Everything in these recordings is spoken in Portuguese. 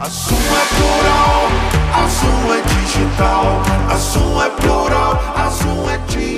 A Zoom é plural, a Zoom é digital. A Zoom é plural, a Zoom é digital.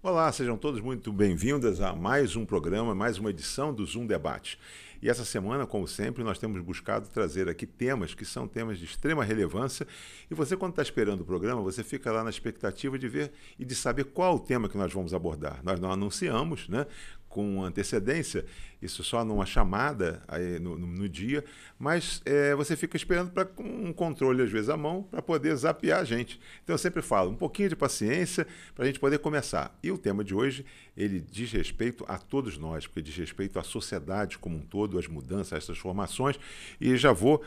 Olá, sejam todos muito bem-vindas a mais um programa, mais uma edição do Zoom Debate. E essa semana, como sempre, nós temos buscado trazer aqui temas que são temas de extrema relevância. E você, quando está esperando o programa, você fica lá na expectativa de ver e de saber qual o tema que nós vamos abordar. Nós não anunciamos, né, com antecedência, isso só numa chamada aí no dia, mas você fica esperando para com um controle, às vezes, à mão, para poder zapear a gente. Então, eu sempre falo, um pouquinho de paciência para a gente poder começar. E o tema de hoje, ele diz respeito a todos nós, porque diz respeito à sociedade como um todo, às mudanças, às transformações, e já vou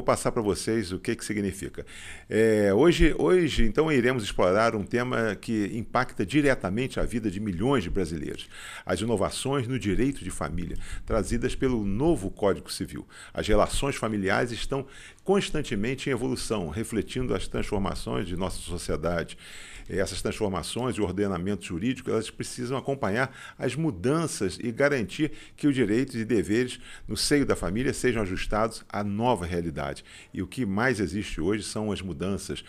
passar para vocês o que significa. Hoje, então, iremos explorar um tema que impacta diretamente a vida de milhões de brasileiros. As inovações no direito de família, trazidas pelo novo Código Civil. As relações familiares estão constantemente em evolução, refletindo as transformações de nossa sociedade. Essas transformações e o ordenamento jurídico, elas precisam acompanhar as mudanças e garantir que os direitos e deveres no seio da família sejam ajustados à nova realidade. E o que mais existe hoje são as mudanças.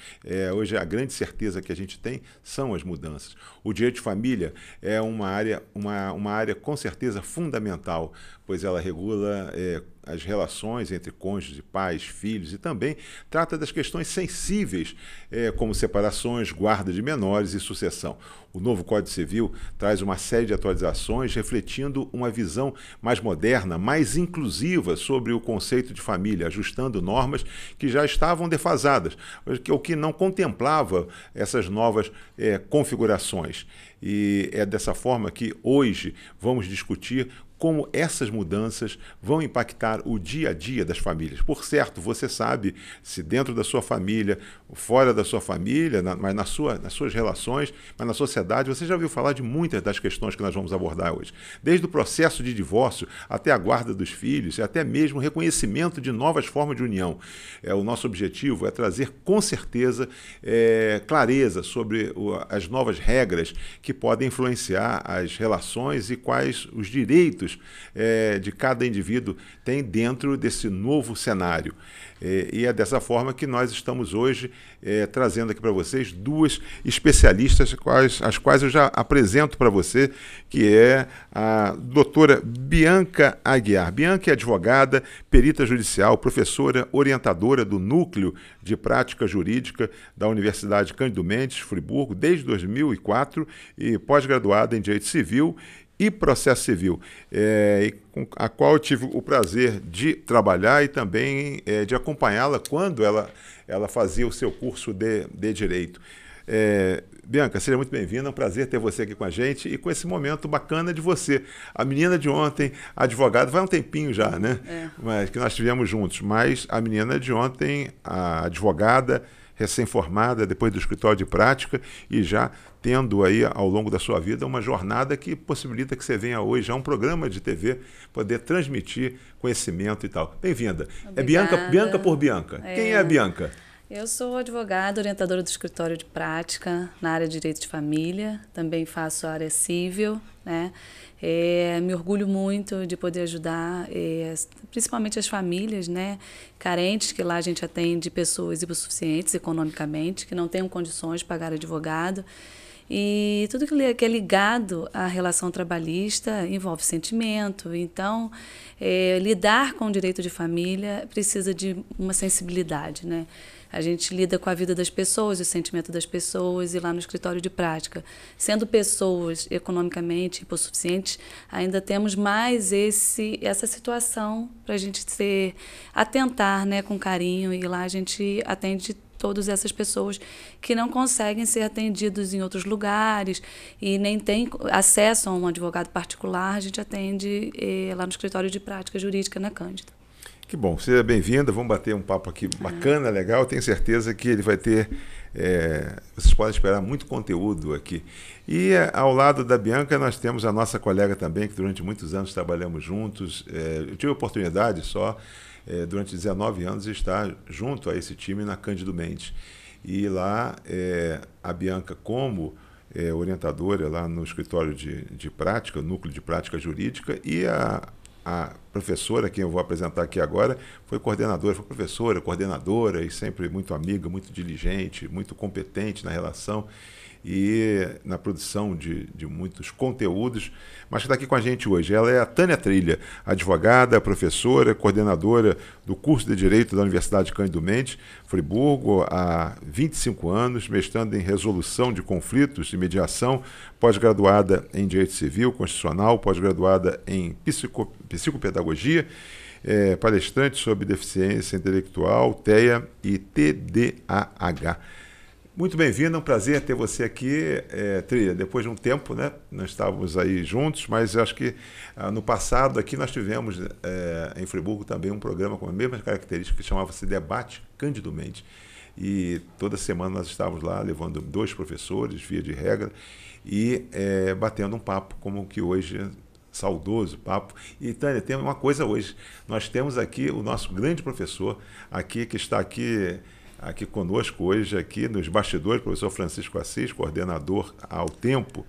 Hoje a grande certeza que a gente tem são as mudanças. O direito de família é uma área com certeza fundamental, pois ela regula as relações entre cônjuges, pais, filhos e também trata das questões sensíveis, como separações, guarda de menores e sucessão. O novo Código Civil traz uma série de atualizações refletindo uma visão mais moderna, mais inclusiva sobre o conceito de família, ajustando normas que já estavam defasadas, o que não contemplava essas novas configurações. E é dessa forma que hoje vamos discutir como essas mudanças vão impactar o dia a dia das famílias. Por certo, você sabe se dentro da sua família, fora da sua família, mas nas suas relações, mas na sociedade, você já ouviu falar de muitas das questões que nós vamos abordar hoje. Desde o processo de divórcio até a guarda dos filhos e até mesmo o reconhecimento de novas formas de união. O nosso objetivo é trazer com certeza clareza sobre as novas regras que podem influenciar as relações e quais os direitos de cada indivíduo tem dentro desse novo cenário. E é dessa forma que nós estamos hoje trazendo aqui para vocês duas especialistas, as quais eu já apresento para você, que é a doutora Bianca Aguiar. Bianca é advogada, perita judicial, professora orientadora do Núcleo de Prática Jurídica da Universidade Cândido Mendes, Friburgo, desde 2004, e pós-graduada em Direito Civil e Processo Civil, com a qual eu tive o prazer de trabalhar e também de acompanhá-la quando ela fazia o seu curso de Direito. Bianca, seja muito bem-vinda, é um prazer ter você aqui com a gente e com esse momento bacana de você. A menina de ontem, a advogada, vai um tempinho já, né? Mas que nós tivemos juntos, mas a menina de ontem, a advogada, recém-formada, depois do escritório de prática e já tendo aí ao longo da sua vida uma jornada que possibilita que você venha hoje a um programa de TV poder transmitir conhecimento e tal. Bem-vinda. Obrigada. É Bianca por Bianca. Quem é a Bianca? Eu sou advogada, orientadora do escritório de prática na área de direito de família, também faço a área civil, né? Me orgulho muito de poder ajudar, principalmente as famílias, né, carentes, que lá a gente atende pessoas hipossuficientes economicamente, que não tenham condições de pagar advogado. E tudo que é ligado à relação trabalhista envolve sentimento. Então, lidar com o direito de família precisa de uma sensibilidade, né? A gente lida com a vida das pessoas, o sentimento das pessoas, e lá no escritório de prática, sendo pessoas economicamente hipossuficientes, ainda temos mais essa situação para a gente atentar, né, com carinho, e lá a gente atende todas essas pessoas que não conseguem ser atendidos em outros lugares e nem têm acesso a um advogado particular. A gente atende lá no escritório de prática jurídica na Cândida. Que bom, seja bem-vinda, vamos bater um papo aqui bacana, legal, tenho certeza que ele vai ter, vocês podem esperar muito conteúdo aqui. E ao lado da Bianca nós temos a nossa colega também, que durante muitos anos trabalhamos juntos, eu tive a oportunidade só, durante 19 anos, de estar junto a esse time na Cândido Mendes. E lá a Bianca como orientadora lá no escritório de prática, núcleo de prática jurídica, e a professora, quem eu vou apresentar aqui agora, foi coordenadora, foi professora, coordenadora e sempre muito amiga, muito diligente, muito competente na relação e na produção de muitos conteúdos, mas que está aqui com a gente hoje. Ela é a Tânia Trilha, advogada, professora, coordenadora do curso de Direito da Universidade Cândido Mendes, Friburgo, há 25 anos, mestrando em Resolução de Conflitos e Mediação, pós-graduada em Direito Civil Constitucional, pós-graduada em Psicopedagogia, palestrante sobre deficiência intelectual, TEA e TDAH. Muito bem-vindo, é um prazer ter você aqui, Trilha. Depois de um tempo, né, nós estávamos aí juntos, mas eu acho que no passado aqui nós tivemos em Friburgo também um programa com a mesma característica que chamava-se Debate Cândido Mendes. E toda semana nós estávamos lá levando 2 professores, via de regra, e batendo um papo como que hoje, saudoso papo. E, Tânia, tem uma coisa hoje, nós temos aqui o nosso grande professor, aqui que está aqui conosco hoje, aqui nos bastidores, o professor Francisco Assis, coordenador ao tempo,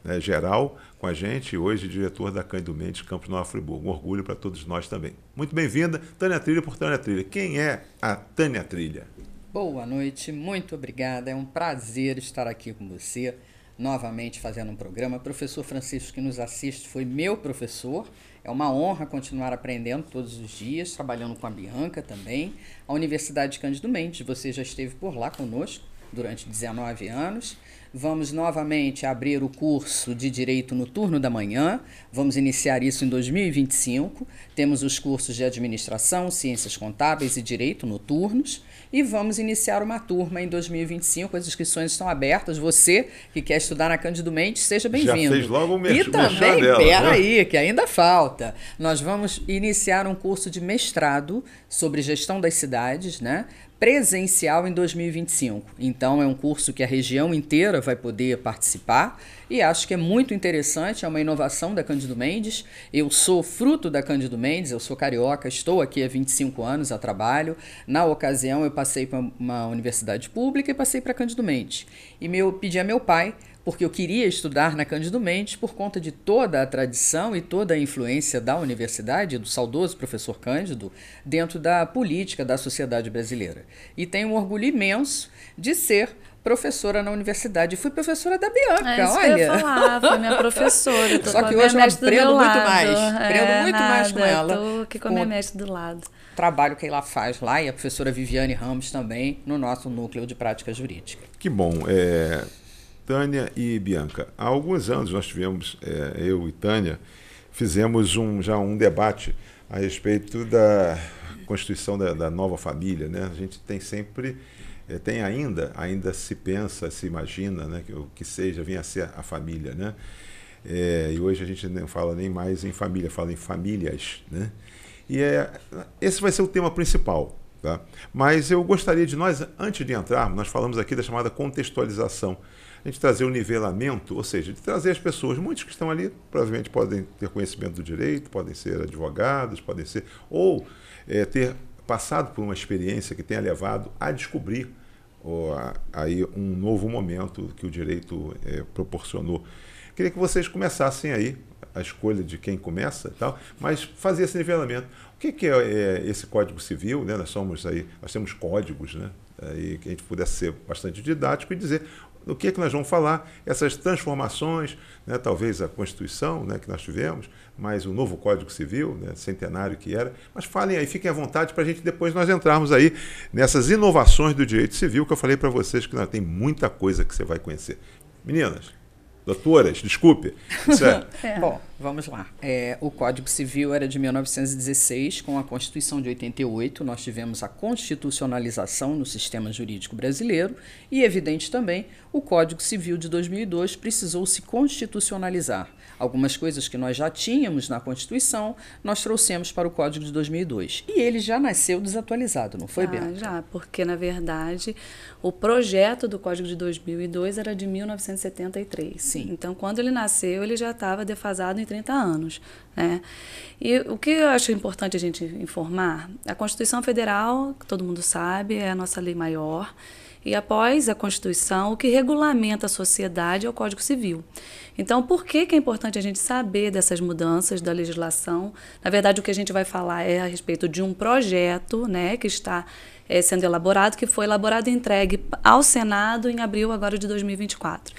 né, geral, com a gente, e hoje diretor da Cândido Mendes, Campos Nova Friburgo. Um orgulho para todos nós também. Muito bem-vinda, Tânia Trilha por Tânia Trilha. Quem é a Tânia Trilha? Boa noite, muito obrigada. É um prazer estar aqui com você, novamente fazendo um programa. O professor Francisco, que nos assiste, foi meu professor. É uma honra continuar aprendendo todos os dias, trabalhando com a Bianca também. A Universidade de Cândido Mendes, você já esteve por lá conosco durante 19 anos. Vamos novamente abrir o curso de Direito no turno da manhã. Vamos iniciar isso em 2025. Temos os cursos de Administração, Ciências Contábeis e Direito noturnos. E vamos iniciar uma turma em 2025. As inscrições estão abertas. Você que quer estudar na Cândido Mendes, seja bem-vindo. Já fez logo o E também, peraí, que ainda falta. Nós vamos iniciar um curso de mestrado sobre gestão das cidades, né? Presencial em 2025. Então, é um curso que a região inteira vai poder participar e acho que é muito interessante, é uma inovação da Cândido Mendes. Eu sou fruto da Cândido Mendes, eu sou carioca, estou aqui há 25 anos a trabalho. Na ocasião, eu passei para uma universidade pública e passei para Cândido Mendes. E pedi a meu pai, porque eu queria estudar na Cândido Mendes por conta de toda a tradição e toda a influência da universidade, do saudoso professor Cândido, dentro da política da sociedade brasileira. E tenho um orgulho imenso de ser professora na universidade. Fui professora da Bianca, Isso olha. que eu ia falar, foi minha professora. Tô Só com que a minha hoje eu mestre do aprendo meu muito lado. mais. Aprendo muito mais com ela. Estou aqui com a minha mestre do lado. O trabalho que ela faz lá e a professora Viviane Ramos também no nosso núcleo de prática jurídica. Que bom. Tânia e Bianca, há alguns anos nós tivemos, eu e Tânia, fizemos já um debate a respeito da constituição da nova família, né? A gente tem sempre, ainda se pensa, se imagina, né, que o que venha a ser a família, né? E hoje a gente não fala nem mais em família, fala em famílias, né? E esse vai ser o tema principal, tá? Mas eu gostaria de antes de entrarmos, nós falamos aqui da chamada contextualização. A gente trazer o nivelamento, ou seja, de trazer as pessoas, muitos que estão ali, provavelmente podem ter conhecimento do direito, podem ser advogados, podem ser, ou ter passado por uma experiência que tenha levado a descobrir aí um novo momento que o direito proporcionou. Queria que vocês começassem aí a escolha de quem começa e tal, mas fazer esse nivelamento. O que é esse Código Civil, né? Nós temos códigos, né? E que a gente pudesse ser bastante didático e dizer do que nós vamos falar, essas transformações, né, talvez a Constituição, né, que nós tivemos, mas o novo Código Civil, né, centenário que era. Mas falem aí, fiquem à vontade para a gente depois nós entrarmos aí nessas inovações do direito civil que eu falei para vocês que tem muita coisa que você vai conhecer. Meninas. doutoras, desculpe. Isso Bom, vamos lá. O Código Civil era de 1916, com a Constituição de 88, nós tivemos a constitucionalização no sistema jurídico brasileiro e, evidente também, o Código Civil de 2002 precisou se constitucionalizar. Algumas coisas que nós já tínhamos na Constituição, nós trouxemos para o Código de 2002. E ele já nasceu desatualizado, não foi, Beata? Já, porque, na verdade, o projeto do Código de 2002 era de 1973. Sim. Então, quando ele nasceu, ele já estava defasado em 30 anos. Né? E o que eu acho importante a gente informar, a Constituição Federal, que todo mundo sabe, é a nossa lei maior. E após a Constituição, o que regulamenta a sociedade é o Código Civil. Então, por que é importante a gente saber dessas mudanças da legislação? Na verdade, o que a gente vai falar é a respeito de um projeto, né, que está sendo elaborado, que foi elaborado e entregue ao Senado em abril agora de 2024.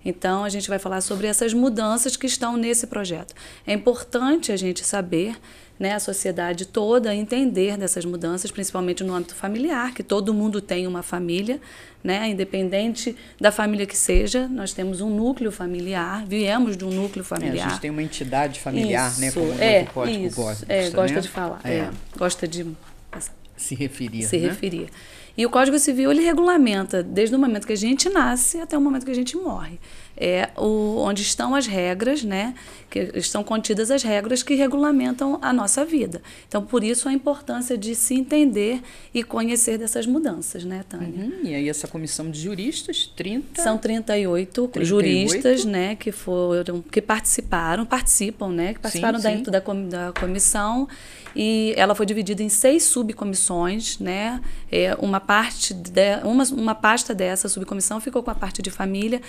Então, a gente vai falar sobre essas mudanças que estão nesse projeto. É importante a gente saber, né, a sociedade toda entender dessas mudanças, principalmente no âmbito familiar, que todo mundo tem uma família, né, independente da família que seja, nós temos um núcleo familiar, viemos de um núcleo familiar. A gente tem uma entidade familiar, isso, né, como o código gosta, gosta né? de falar, gosta de se referir. Se referir. E o Código Civil, ele regulamenta desde o momento que a gente nasce até o momento que a gente morre. Onde estão as regras, né? Que estão contidas as regras que regulamentam a nossa vida. Então, por isso, a importância de se entender e conhecer dessas mudanças, né, Tânia? E aí, essa comissão de juristas, 30... São 38 juristas, né, que participam, né, que participaram dentro da comissão, e ela foi dividida em 6 subcomissões, né, uma pasta dessa subcomissão ficou com a parte de família,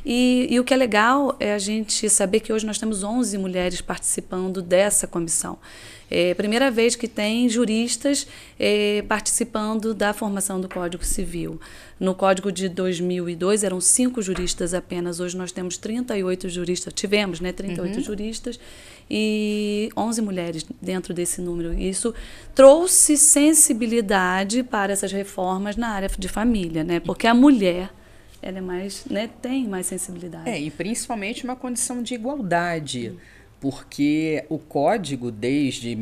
e o que é legal é a gente saber que hoje nós temos 11 mulheres participando dessa comissão. É a primeira vez que tem juristas participando da formação do Código Civil. No Código de 2002 eram 5 juristas apenas, hoje nós temos 38 juristas, tivemos, né, 38 juristas e 11 mulheres dentro desse número. Isso trouxe sensibilidade para essas reformas na área de família, né, porque a mulher ela é mais, né, tem mais sensibilidade. E principalmente uma condição de igualdade. Porque o código, desde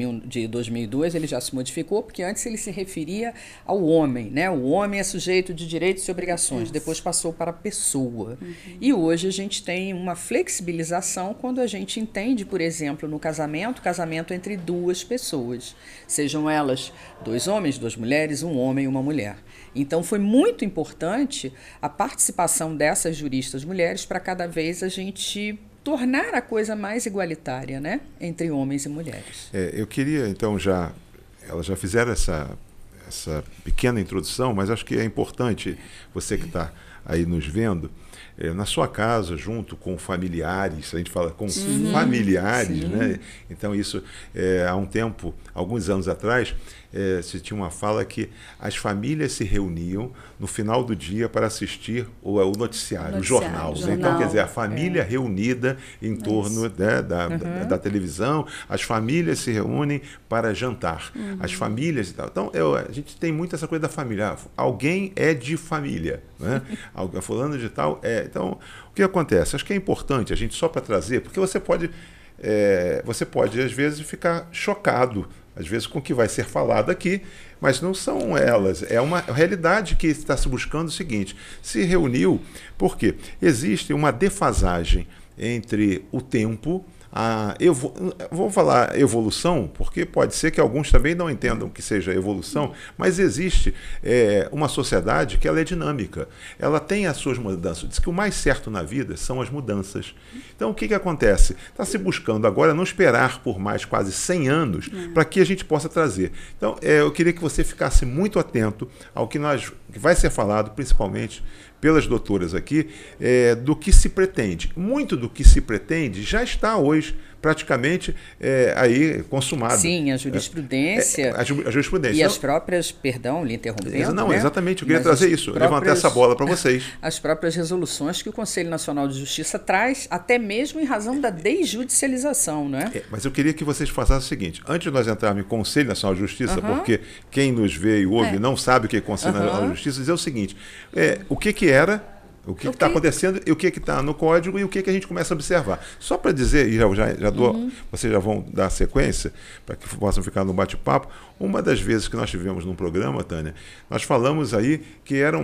2002, ele já se modificou, porque antes ele se referia ao homem, né? O homem é sujeito de direitos e obrigações, depois passou para a pessoa. E hoje a gente tem uma flexibilização quando a gente entende, por exemplo, no casamento entre 2 pessoas, sejam elas 2 homens, 2 mulheres, um homem e uma mulher. Então foi muito importante a participação dessas juristas mulheres para cada vez a gente tornar a coisa mais igualitária, né, entre homens e mulheres. Eu queria, então, elas já fizeram essa pequena introdução, mas acho que é importante, você que está aí nos vendo, na sua casa, junto com familiares, a gente fala com familiares, né? Então isso, há um tempo, alguns anos atrás, se tinha uma fala que as famílias se reuniam no final do dia para assistir o noticiário, o jornal. Então, quer dizer, a família reunida em torno, né, da televisão, as famílias se reúnem para jantar, as famílias e tal. Então, a gente tem muito essa coisa da família. Alguém é de família, né? Fulano de tal é. Então, o que acontece? Acho que é importante a gente, só para trazer, porque você pode, às vezes, ficar chocado, às vezes, com o que vai ser falado aqui, mas não são elas. É uma realidade que está se buscando o seguinte: se reuniu porque existe uma defasagem entre o tempo, vou falar evolução, porque pode ser que alguns também não entendam que seja evolução, mas existe uma sociedade que ela é dinâmica, ela tem as suas mudanças. Diz que o mais certo na vida são as mudanças. Então, o que acontece? Está se buscando agora não esperar por mais quase 100 anos para que a gente possa trazer. Então, eu queria que você ficasse muito atento ao que vai ser falado, principalmente pelas doutoras aqui, do que se pretende. Muito do que se pretende já está hoje praticamente aí consumado. Sim, a jurisprudência. A jurisprudência. E as próprias, perdão, lhe interrompendo. Não, né? Exatamente, eu queria trazer isso, levantar essa bola para vocês. As próprias resoluções que o Conselho Nacional de Justiça traz, até mesmo em razão da desjudicialização, não é? Mas eu queria que vocês façassem o seguinte: antes de nós entrarmos em Conselho Nacional de Justiça, porque quem nos vê e ouve não sabe o que é Conselho Nacional de Justiça, dizer o seguinte: o que era O que está acontecendo e o que está no código e o que a gente começa a observar. Só para dizer, e já dou, vocês já vão dar sequência, para que possam ficar no bate-papo, uma das vezes que nós tivemos num programa, Tânia, nós falamos aí que eram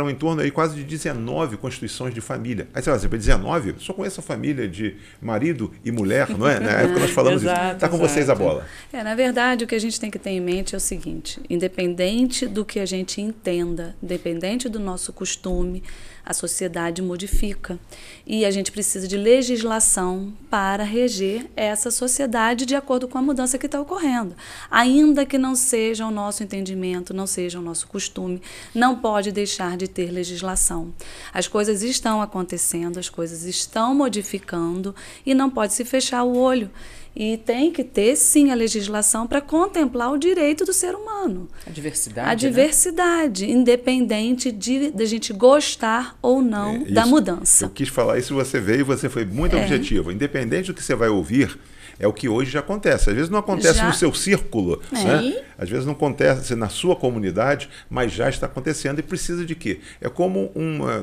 em torno aí quase de 19 constituições de família. Aí você vai dizer, 19? Só conheço a família de marido e mulher, não é? Na época nós falamos isso. Está com vocês a bola. Na verdade, o que a gente tem que ter em mente é o seguinte, independente do que a gente entenda, independente do nosso costume, a sociedade modifica e a gente precisa de legislação para reger essa sociedade de acordo com a mudança que está ocorrendo. Ainda que não seja o nosso entendimento, não seja o nosso costume, não pode deixar de ter legislação. As coisas estão acontecendo, as coisas estão modificando e não pode se fechar o olho. E tem que ter, sim, a legislação para contemplar o direito do ser humano. A diversidade. A diversidade, independente de a gente gostar ou não da mudança. Eu quis falar isso, você veio e você foi muito objetivo. Independente do que você vai ouvir, é o que hoje já acontece. Às vezes não acontece no seu círculo, né? Às vezes não acontece na sua comunidade, mas já está acontecendo e precisa de quê? É como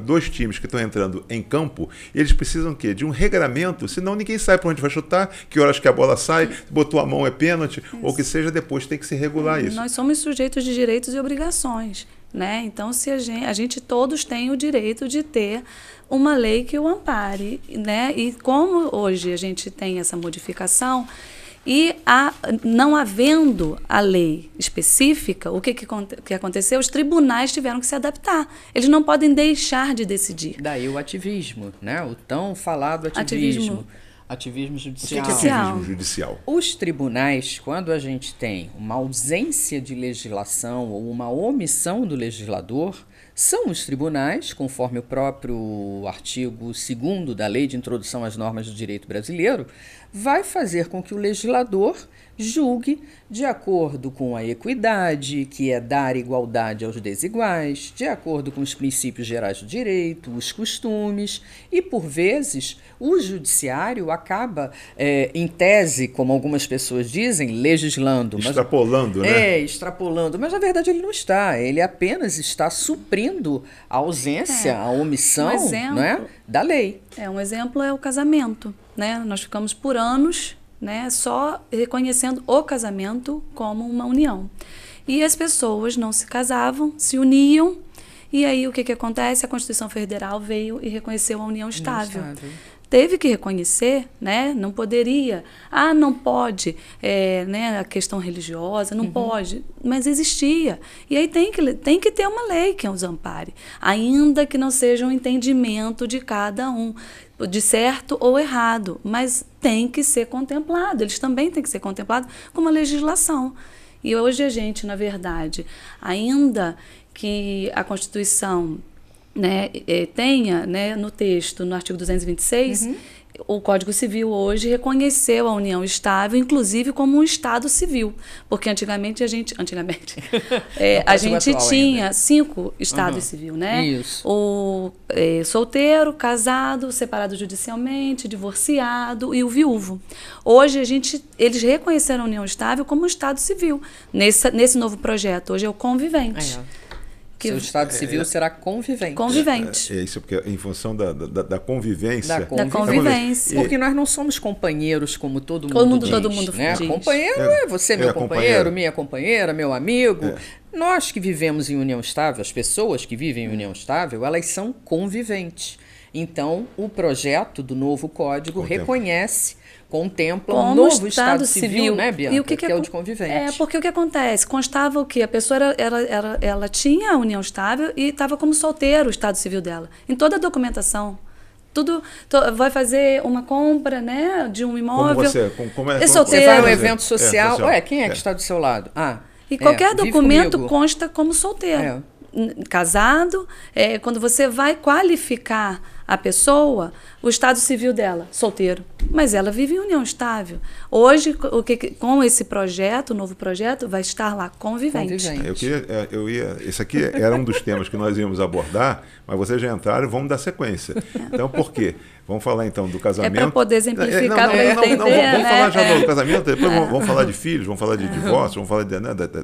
dois times que estão entrando em campo, eles precisam quê? De um regramento, senão ninguém sabe para onde vai chutar, que horas que a bola sai, botou a mão é pênalti, ou que seja, depois tem que se regular isso. Nós somos sujeitos de direitos e obrigações, né? Então, se a gente todos tem o direito de ter uma lei que o ampare, né? E como hoje a gente tem essa modificação e não havendo a lei específica, o que aconteceu? Os tribunais tiveram que se adaptar. Eles não podem deixar de decidir. Daí o ativismo, né? O tão falado ativismo judicial. O que é ativismo judicial? Os tribunais, quando a gente tem uma ausência de legislação ou uma omissão do legislador, são os tribunais, conforme o próprio artigo 2º da Lei de Introdução às Normas do Direito Brasileiro, vai fazer com que o legislador julgue de acordo com a equidade, que é dar igualdade aos desiguais, de acordo com os princípios gerais do direito, os costumes, e, por vezes, o judiciário acaba, em tese, como algumas pessoas dizem, legislando. Extrapolando, né? Extrapolando, mas na verdade ele não está, ele apenas está suprindo a ausência, a omissão, não é, da lei. Um exemplo é o casamento, né? Nós ficamos por anos, né, só reconhecendo o casamento como uma união. E as pessoas não se casavam, se uniam, e aí o que acontece? A Constituição Federal veio e reconheceu a união estável. Teve que reconhecer, né? Não poderia. Não pode, né? A questão religiosa, não pode. Mas existia. E aí tem que ter uma lei que os ampare, ainda que não seja um entendimento de cada um, de certo ou errado, mas tem que ser contemplado. Eles também têm que ser contemplados com uma legislação. E hoje a gente, na verdade, ainda que a Constituição, né, tenha, né, no texto, no artigo 226, o Código Civil hoje reconheceu a união estável, inclusive como um Estado civil, porque antigamente a gente tinha ainda 5 estados civil, né? Isso. O solteiro, casado, separado judicialmente, divorciado e o viúvo. Hoje eles reconheceram a união estável como um Estado civil nesse novo projeto. Hoje é o convivente. Seu Estado Civil será convivente. Convivente. Isso, porque em função da convivência. Da convivência. Porque nós não somos companheiros como todo mundo diz, né? Diz. Companheiro você meu companheiro, minha companheira, meu amigo. Nós que vivemos em união estável, as pessoas que vivem em união estável, elas são conviventes. Então, o projeto do novo Código contempla um novo Estado Civil, né, Bianca? E o que é o de convivente. Porque o que acontece? Constava o quê? A pessoa ela tinha a união estável e estava como solteiro o Estado Civil dela. Em toda a documentação. Vai fazer uma compra, né, de um imóvel. Você vai a um evento social. Quem é que está do seu lado? E qualquer documento consta como solteiro. Casado, quando você vai qualificar a pessoa, o Estado Civil dela, solteiro. Mas ela vive em união estável. Hoje, com esse projeto, o novo projeto, vai estar lá convivente. Esse aqui era um dos temas que nós íamos abordar, mas vocês já entraram e vamos dar sequência. Então, por quê? Vamos falar então do casamento. Para poder exemplificar, para entender. Vamos falar já do casamento, depois vamos falar de filhos, vamos falar de divórcio, vamos falar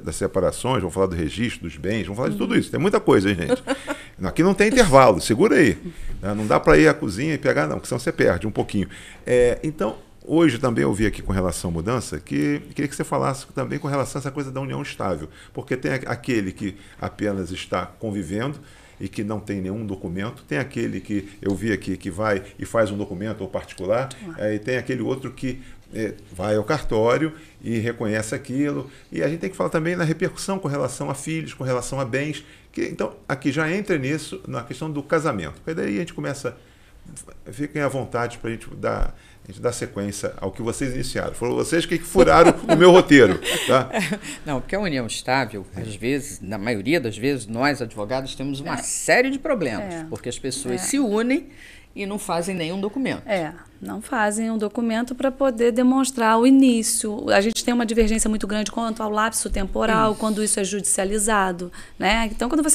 das separações, vamos falar do registro dos bens, vamos falar de tudo isso. Tem muita coisa, hein, gente? Aqui não tem intervalo, segura aí. Né? Não dá para ir à cozinha e pegar, não, porque senão você perde um pouquinho. Então, hoje também eu vi aqui com relação à mudança, que queria que você falasse também com relação a essa coisa da união estável. Porque tem aquele que apenas está convivendo e que não tem nenhum documento, tem aquele que eu vi aqui que vai e faz um documento ou particular, e tem aquele outro que vai ao cartório e reconhece aquilo. E a gente tem que falar também na repercussão com relação a filhos, com relação a bens. Então, aqui já entra nisso, na questão do casamento. Porque daí a gente começa, fiquem à vontade para a gente dar sequência ao que vocês iniciaram. Foram vocês que furaram o meu roteiro. Tá? Não, porque a união estável, às vezes, na maioria das vezes, nós advogados temos uma série de problemas, porque as pessoas se unem e não fazem nenhum documento. Não fazem um documento para poder demonstrar o início. A gente tem uma divergência muito grande quanto ao lapso temporal, quando isso é judicializado, né? Então, quando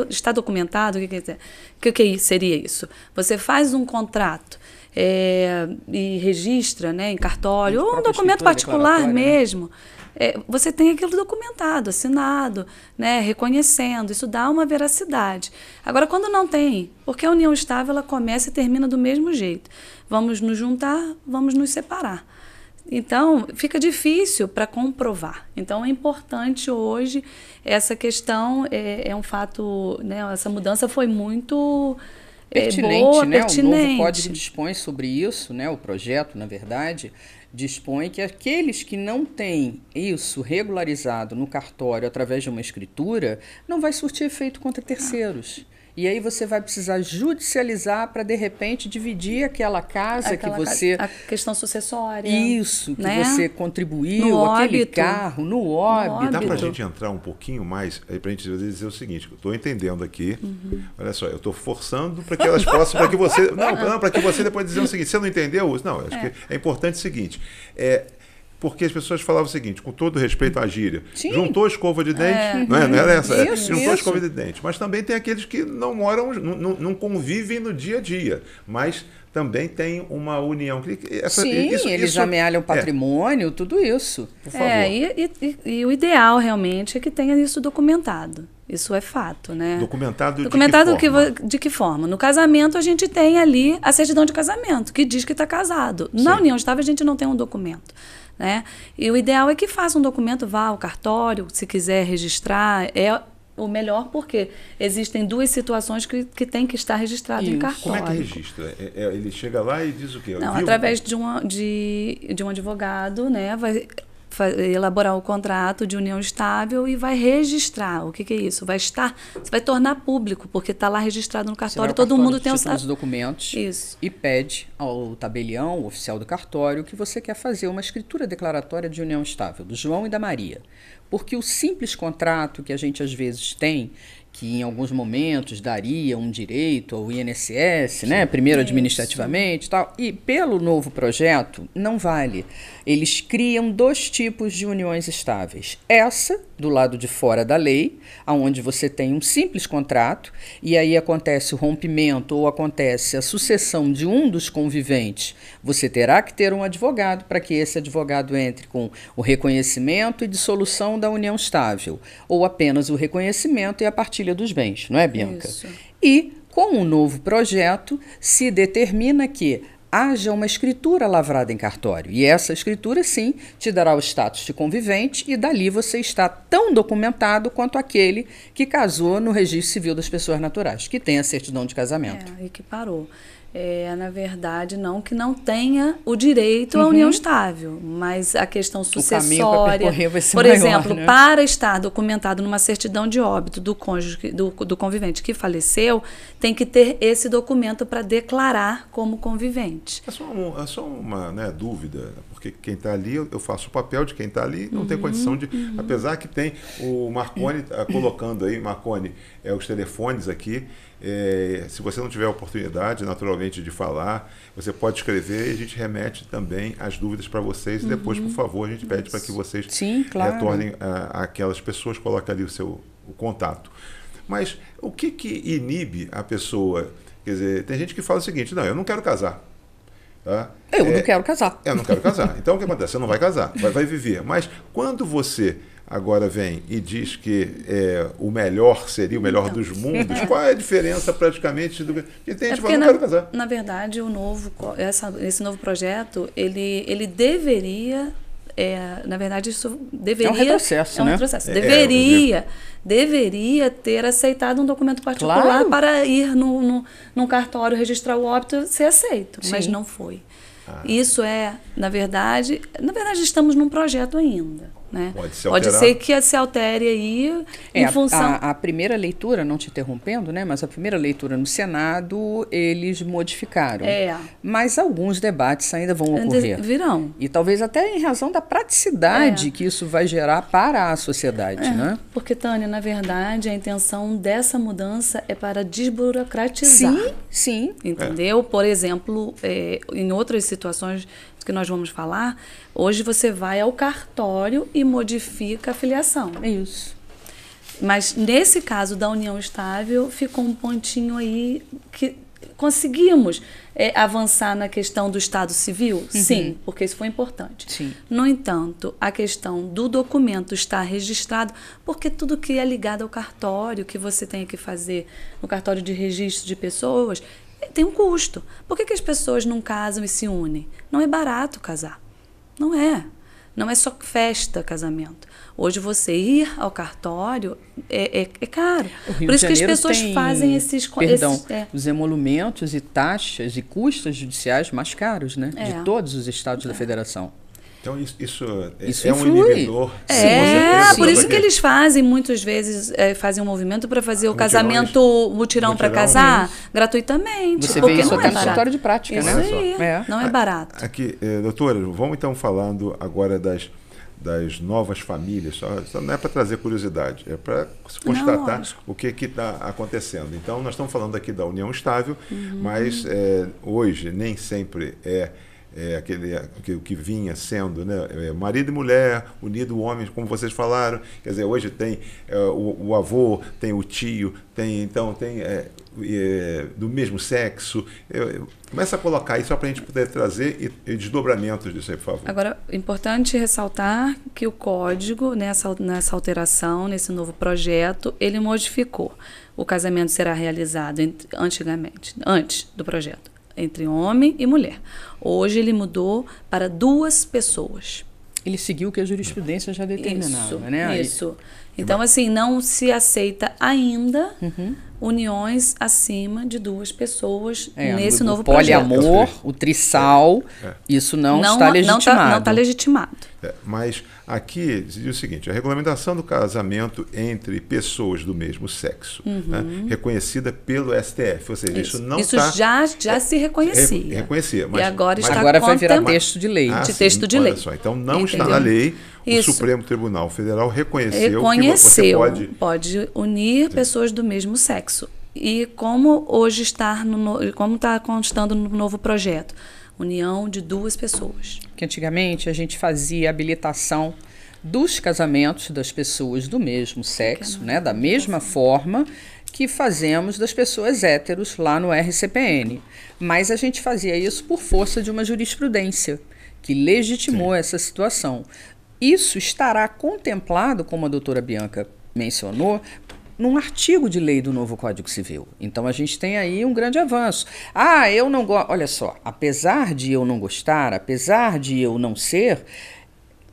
está documentado, o que seria isso? Você faz um contrato e registra, né, em cartório, ou um documento particular mesmo. Você tem aquilo documentado, assinado, né, reconhecendo, isso dá uma veracidade. Agora, quando não tem, porque a união estável ela começa e termina do mesmo jeito. Vamos nos juntar, vamos nos separar. Então, fica difícil para comprovar. Então, é importante hoje essa questão, é um fato, né, essa mudança foi muito pertinente, boa, né? pertinente. O novo código dispõe sobre isso, né? O projeto, na verdade, dispõe que aqueles que não têm isso regularizado no cartório através de uma escritura não vai surtir efeito contra terceiros. E aí você vai precisar judicializar para, de repente, dividir aquela casa que você... A questão sucessória. Isso, que né? você contribuiu, no aquele óbito. Carro, no óbito. Dá para a gente entrar um pouquinho mais, para a gente dizer o seguinte, eu estou entendendo aqui, olha só, eu estou forçando para que elas possam, para que você... Não, para que você depois dizer o seguinte, você não entendeu? Não, acho que é importante o seguinte, porque as pessoas falavam o seguinte, com todo respeito à gíria, juntou escova de dente, não era essa? Juntou escova de dente. Mas também tem aqueles que não moram, não convivem no dia a dia, mas também tem uma união. Eles amealham patrimônio, tudo isso. Por favor. E o ideal realmente é que tenha isso documentado. Isso é fato, né? Documentado de que forma? No casamento, a gente tem ali a certidão de casamento, que diz que está casado. Na união estável, a gente não tem um documento. Né? E o ideal é que faça um documento, vá ao cartório, se quiser registrar, é o melhor, porque existem duas situações que tem que estar registrado em cartório. Como é que registra? Ele chega lá e diz o quê? Não, através de um advogado, né? Vai elaborar o contrato de união estável e vai registrar. O que é isso? Você vai tornar público, porque está lá registrado no cartório, todo mundo tem os documentos e pede ao tabelião, o oficial do cartório, que você quer fazer uma escritura declaratória de união estável, do João e da Maria. Porque o simples contrato que a gente às vezes tem, que em alguns momentos daria um direito ao INSS, né, primeiro administrativamente e tal, e pelo novo projeto não vale. Eles criam 2 tipos de uniões estáveis. Essa, do lado de fora da lei, onde você tem um simples contrato, e aí acontece o rompimento ou acontece a sucessão de um dos conviventes, você terá que ter um advogado para que esse advogado entre com o reconhecimento e dissolução da união estável, ou apenas o reconhecimento e a partilha dos bens, não é, Bianca? Isso. E, com o novo projeto, se determina que haja uma escritura lavrada em cartório. E essa escritura, sim, te dará o status de convivente e dali você está tão documentado quanto aquele que casou no registro civil das pessoas naturais, que tem a certidão de casamento. Equiparou. Na verdade, que não tenha o direito à união estável, mas a questão sucessória, vai ser por maior, exemplo, né? Para estar documentado numa certidão de óbito do cônjuge, do convivente que faleceu, tem que ter esse documento para declarar como convivente. É só uma dúvida, porque quem está ali, eu faço o papel de quem está ali, não tem condição de... Apesar que tem o Marconi colocando aí, Marconi, os telefones aqui. Se você não tiver a oportunidade, naturalmente, de falar, você pode escrever e a gente remete também as dúvidas para vocês e depois, por favor, a gente pede para que vocês retornem aquelas pessoas, coloquem ali o contato. Mas o que inibe a pessoa? Quer dizer, tem gente que fala o seguinte, não, eu não quero casar. Tá? Eu não quero casar. Eu não quero casar. Então o que acontece? Você não vai casar, vai viver. Mas quando você agora vem e diz que o melhor seria o melhor dos mundos, qual é a diferença praticamente do que tem gente falando, não quero casar? Na verdade, esse novo projeto, ele deveria, na verdade, isso deveria... É um retrocesso, né? Deveria ter aceitado um documento particular, claro, para ir num cartório registrar o óbito e ser aceito, sim, mas não foi. Isso na verdade estamos num projeto ainda. Né? Pode ser que se altere aí em função... A primeira leitura, não te interrompendo, né? Mas a primeira leitura no Senado, eles modificaram. Mas alguns debates ainda vão ocorrer. Virão. E talvez até em razão da praticidade que isso vai gerar para a sociedade. Né? Porque, Tânia, na verdade, a intenção dessa mudança é para desburocratizar. Sim, sim. Entendeu? Por exemplo, em outras situações que nós vamos falar, hoje você vai ao cartório e modifica a filiação. É isso. Mas nesse caso da união estável, ficou um pontinho aí que conseguimos avançar na questão do Estado Civil? Sim, porque isso foi importante. Sim. No entanto, a questão do documento estar registrado, porque tudo que é ligado ao cartório, que você tem que fazer no cartório de registro de pessoas, tem um custo. Por que as pessoas não casam e se unem? Não é barato casar. Não é. Não é só festa, casamento. Hoje você ir ao cartório é caro. Por isso que as pessoas fazem os emolumentos e taxas e custas judiciais mais caros, né? De todos os estados da federação. Então isso é um inibidor. Por isso que eles fazem, muitas vezes, fazem um movimento para fazer o casamento mutirão para casar gratuitamente. Você vê isso até no consultório de prática, isso né? Aí, não é barato. Aqui, doutora, vamos então falando agora das novas famílias, só não é para trazer curiosidade, é para constatar o que está acontecendo. Então, nós estamos falando aqui da união estável, mas hoje nem sempre o que vinha sendo, né? Marido e mulher, unido o homem, como vocês falaram. Quer dizer, hoje tem o avô, tem o tio, tem do mesmo sexo. Começa a colocar isso só para a gente poder trazer e desdobramentos disso aí, por favor. Agora, é importante ressaltar que o código, nessa alteração, nesse novo projeto, ele modificou. O casamento será realizado antes do projeto, entre homem e mulher. Hoje ele mudou para 2 pessoas. Ele seguiu o que a jurisprudência já determinava, né? Isso. Então, assim, não se aceita ainda uniões acima de 2 pessoas nesse novo projeto. O poliamor, o trissal, isso não está legitimado. Não está legitimado. Mas aqui diz o seguinte: a regulamentação do casamento entre pessoas do mesmo sexo, né, reconhecida pelo STF, ou seja, isso não está... já se reconhecia. Reconhecia, mas agora vai virar texto de lei. Texto de lei. Olha só, então não está na lei. O Supremo Tribunal Federal reconheceu que você pode unir pessoas do mesmo sexo. E como hoje como está constando no novo projeto? União de 2 pessoas. Que antigamente a gente fazia habilitação dos casamentos das pessoas do mesmo sexo, né? Da mesma forma que fazemos das pessoas héteros lá no RCPN. Mas a gente fazia isso por força de uma jurisprudência que legitimou essa situação. Isso estará contemplado, como a doutora Bianca mencionou, num artigo de lei do novo Código Civil. Então, a gente tem aí um grande avanço. Eu não gosto... Olha só, apesar de eu não gostar, apesar de eu não ser,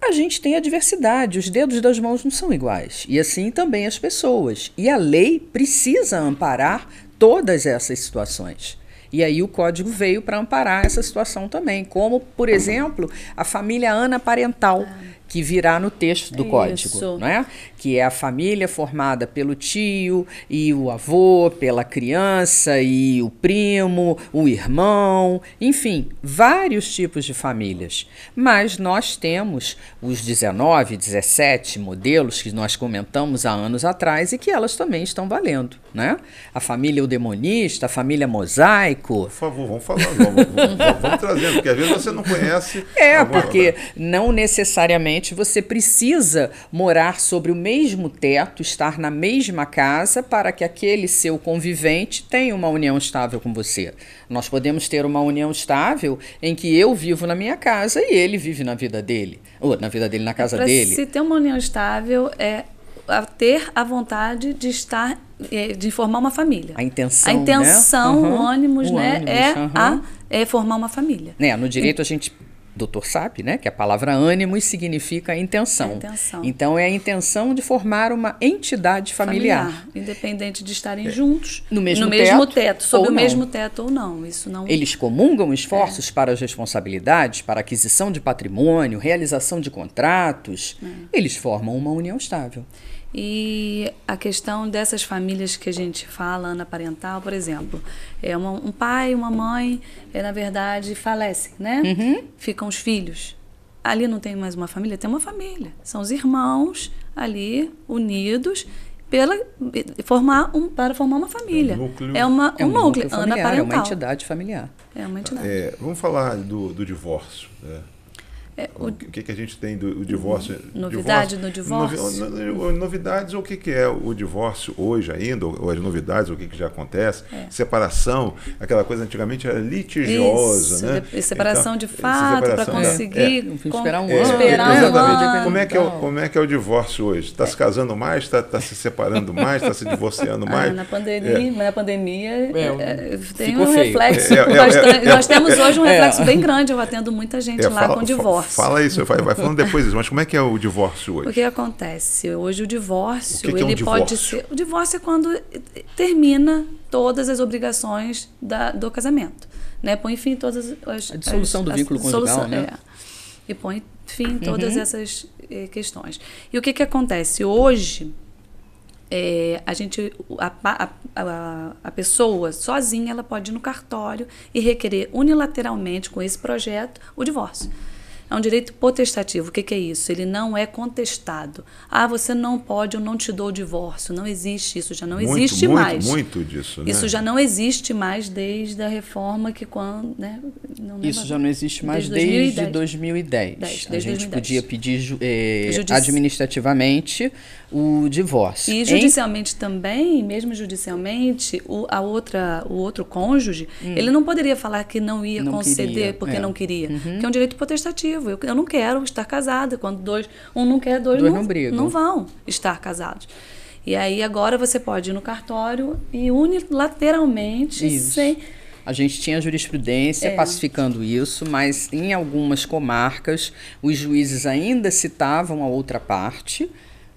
a gente tem a diversidade. Os dedos das mãos não são iguais. E assim também as pessoas. E a lei precisa amparar todas essas situações. E aí o Código veio para amparar essa situação também, como, por exemplo, a família anaparental, que virá no texto do Código, né? Que é a família formada pelo tio e o avô, pela criança e o primo, o irmão, enfim, vários tipos de famílias. Mas nós temos os 19, 17 modelos que nós comentamos há anos atrás e que elas também estão valendo, né? A família eudemonista, a família mosaico. Por favor, vamos falando, vamos trazendo, porque às vezes você não conhece. Porque não necessariamente necessariamente você precisa morar sobre o mesmo teto, estar na mesma casa para que aquele seu convivente tenha uma união estável com você. Nós podemos ter uma união estável em que eu vivo na minha casa e ele vive na vida dele, ou na vida dele, na casa dele. Se ter uma união estável é ter a vontade de estar, de formar uma família. A intenção, a intenção, né? O ânimos, né? Ânimos, é formar uma família. No direito a gente... Doutor sabe, né, que a palavra ânimos significa intenção. Então é a intenção de formar uma entidade familiar. Independente de estarem juntos, no mesmo teto, sob o mesmo teto ou não. Isso não. Eles comungam esforços para as responsabilidades, para a aquisição de patrimônio, realização de contratos. Eles formam uma união estável. E a questão dessas famílias que a gente fala, anaparental, por exemplo, um pai e uma mãe, na verdade, falecem, né? Ficam os filhos. Ali não tem mais uma família, tem uma família. São os irmãos ali, unidos, para formar uma família. Um núcleo familiar, é uma entidade familiar. É uma entidade. Vamos falar do divórcio, né? O que a gente tem do divórcio? Novidade no divórcio? Novidades, ou o que é o divórcio hoje ainda, ou as novidades, o que já acontece? Separação, aquela coisa antigamente era litigiosa, isso, né? Separação de fato, para conseguir... Esperar um ano. Exatamente. Como é que é o divórcio hoje? Está se casando mais, está se separando mais, está se divorciando mais? Na pandemia tem ficou um feio. reflexo bastante... Nós temos hoje um reflexo bem grande, eu atendo muita gente lá com divórcio. Fala isso, vai falando depois isso, mas como é que é o divórcio hoje? O que acontece? Hoje o divórcio, que ele é um pode divórcio? ser... O divórcio é quando termina todas as obrigações do casamento, né? Põe fim em todas a dissolução do vínculo conjugal, né? E põe fim em todas essas questões. E o que acontece? Hoje, a pessoa sozinha, ela pode ir no cartório e requerer unilateralmente com esse projeto o divórcio. É um direito potestativo. O que é isso? Ele não é contestado. Você não pode, eu não te dou o divórcio. Não existe isso, já não existe mais. Muito disso, né? Isso já não existe mais desde a reforma que quando... Né, isso já não existe mais desde 2010. A gente podia pedir administrativamente o divórcio. E judicialmente também, mesmo judicialmente, o outro cônjuge, ele não poderia falar que não ia conceder porque não queria. Porque é um direito potestativo. Eu não quero estar casada. Quando um não quer, dois não vão estar casados. E aí agora você pode ir no cartório e unilateralmente sem... A gente tinha jurisprudência pacificando isso, mas em algumas comarcas os juízes ainda citavam a outra parte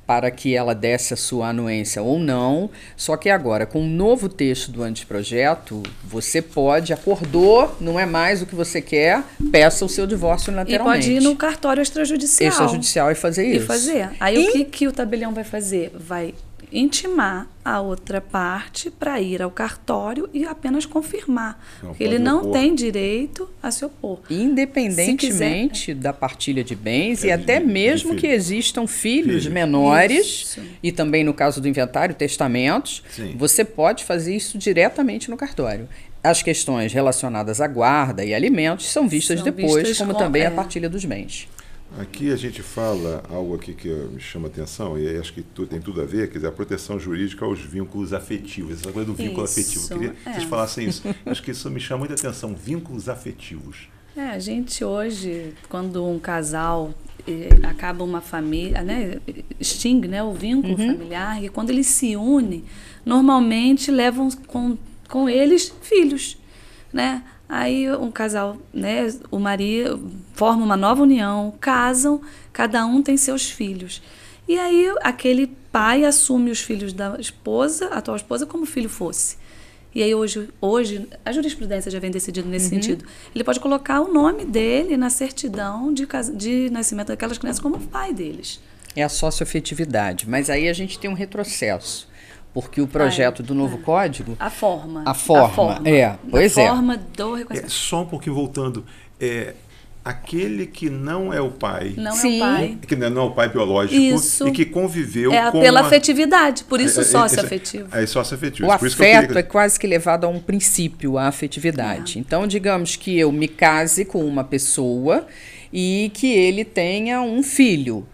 para que ela desse a sua anuência ou não. Só que agora, com o novo texto do anteprojeto, você acordou, não é mais o que você quer, peça o seu divórcio unilateralmente. E pode ir no cartório extrajudicial. Extrajudicial e fazer isso. Aí o que o tabelião vai fazer? Vai intimar a outra parte para ir ao cartório e apenas confirmar. Porque ele não tem direito a se opor. Independentemente da partilha de bens e até mesmo que existam filhos menores, e também no caso do inventário, testamentos, você pode fazer isso diretamente no cartório. As questões relacionadas à guarda e alimentos são vistas depois, como também a partilha dos bens. Aqui a gente fala algo aqui que me chama a atenção, e acho que tem tudo a ver, quer dizer, a proteção jurídica aos vínculos afetivos, essa coisa do vínculo afetivo. Eu queria que vocês falassem isso. Acho que isso me chama muita atenção, vínculos afetivos. A gente hoje, quando um casal acaba uma família, né, extingue, né, o vínculo familiar, e quando eles se unem, normalmente levam com eles filhos, né? Aí um casal, né, o marido forma uma nova união, casam, cada um tem seus filhos. E aí aquele pai assume os filhos da esposa, a atual esposa, como filho fosse. E aí hoje a jurisprudência já vem decidido nesse sentido. Ele pode colocar o nome dele na certidão de nascimento daquelas crianças como pai deles. É a socioafetividade, mas aí a gente tem um retrocesso. Porque o projeto do novo código... A forma. Pois é. A forma do reconhecimento. Só um pouquinho voltando. aquele que não é o pai. Não Sim. é o pai. Que não é o pai biológico. Isso. E que conviveu com Pela afetividade, por isso sócio-afetivo. É sócio-afetivo. O Por isso que eu afeto queria... é quase que levado a um princípio, a afetividade. Então, digamos que eu me case com uma pessoa e que ele tenha um filho.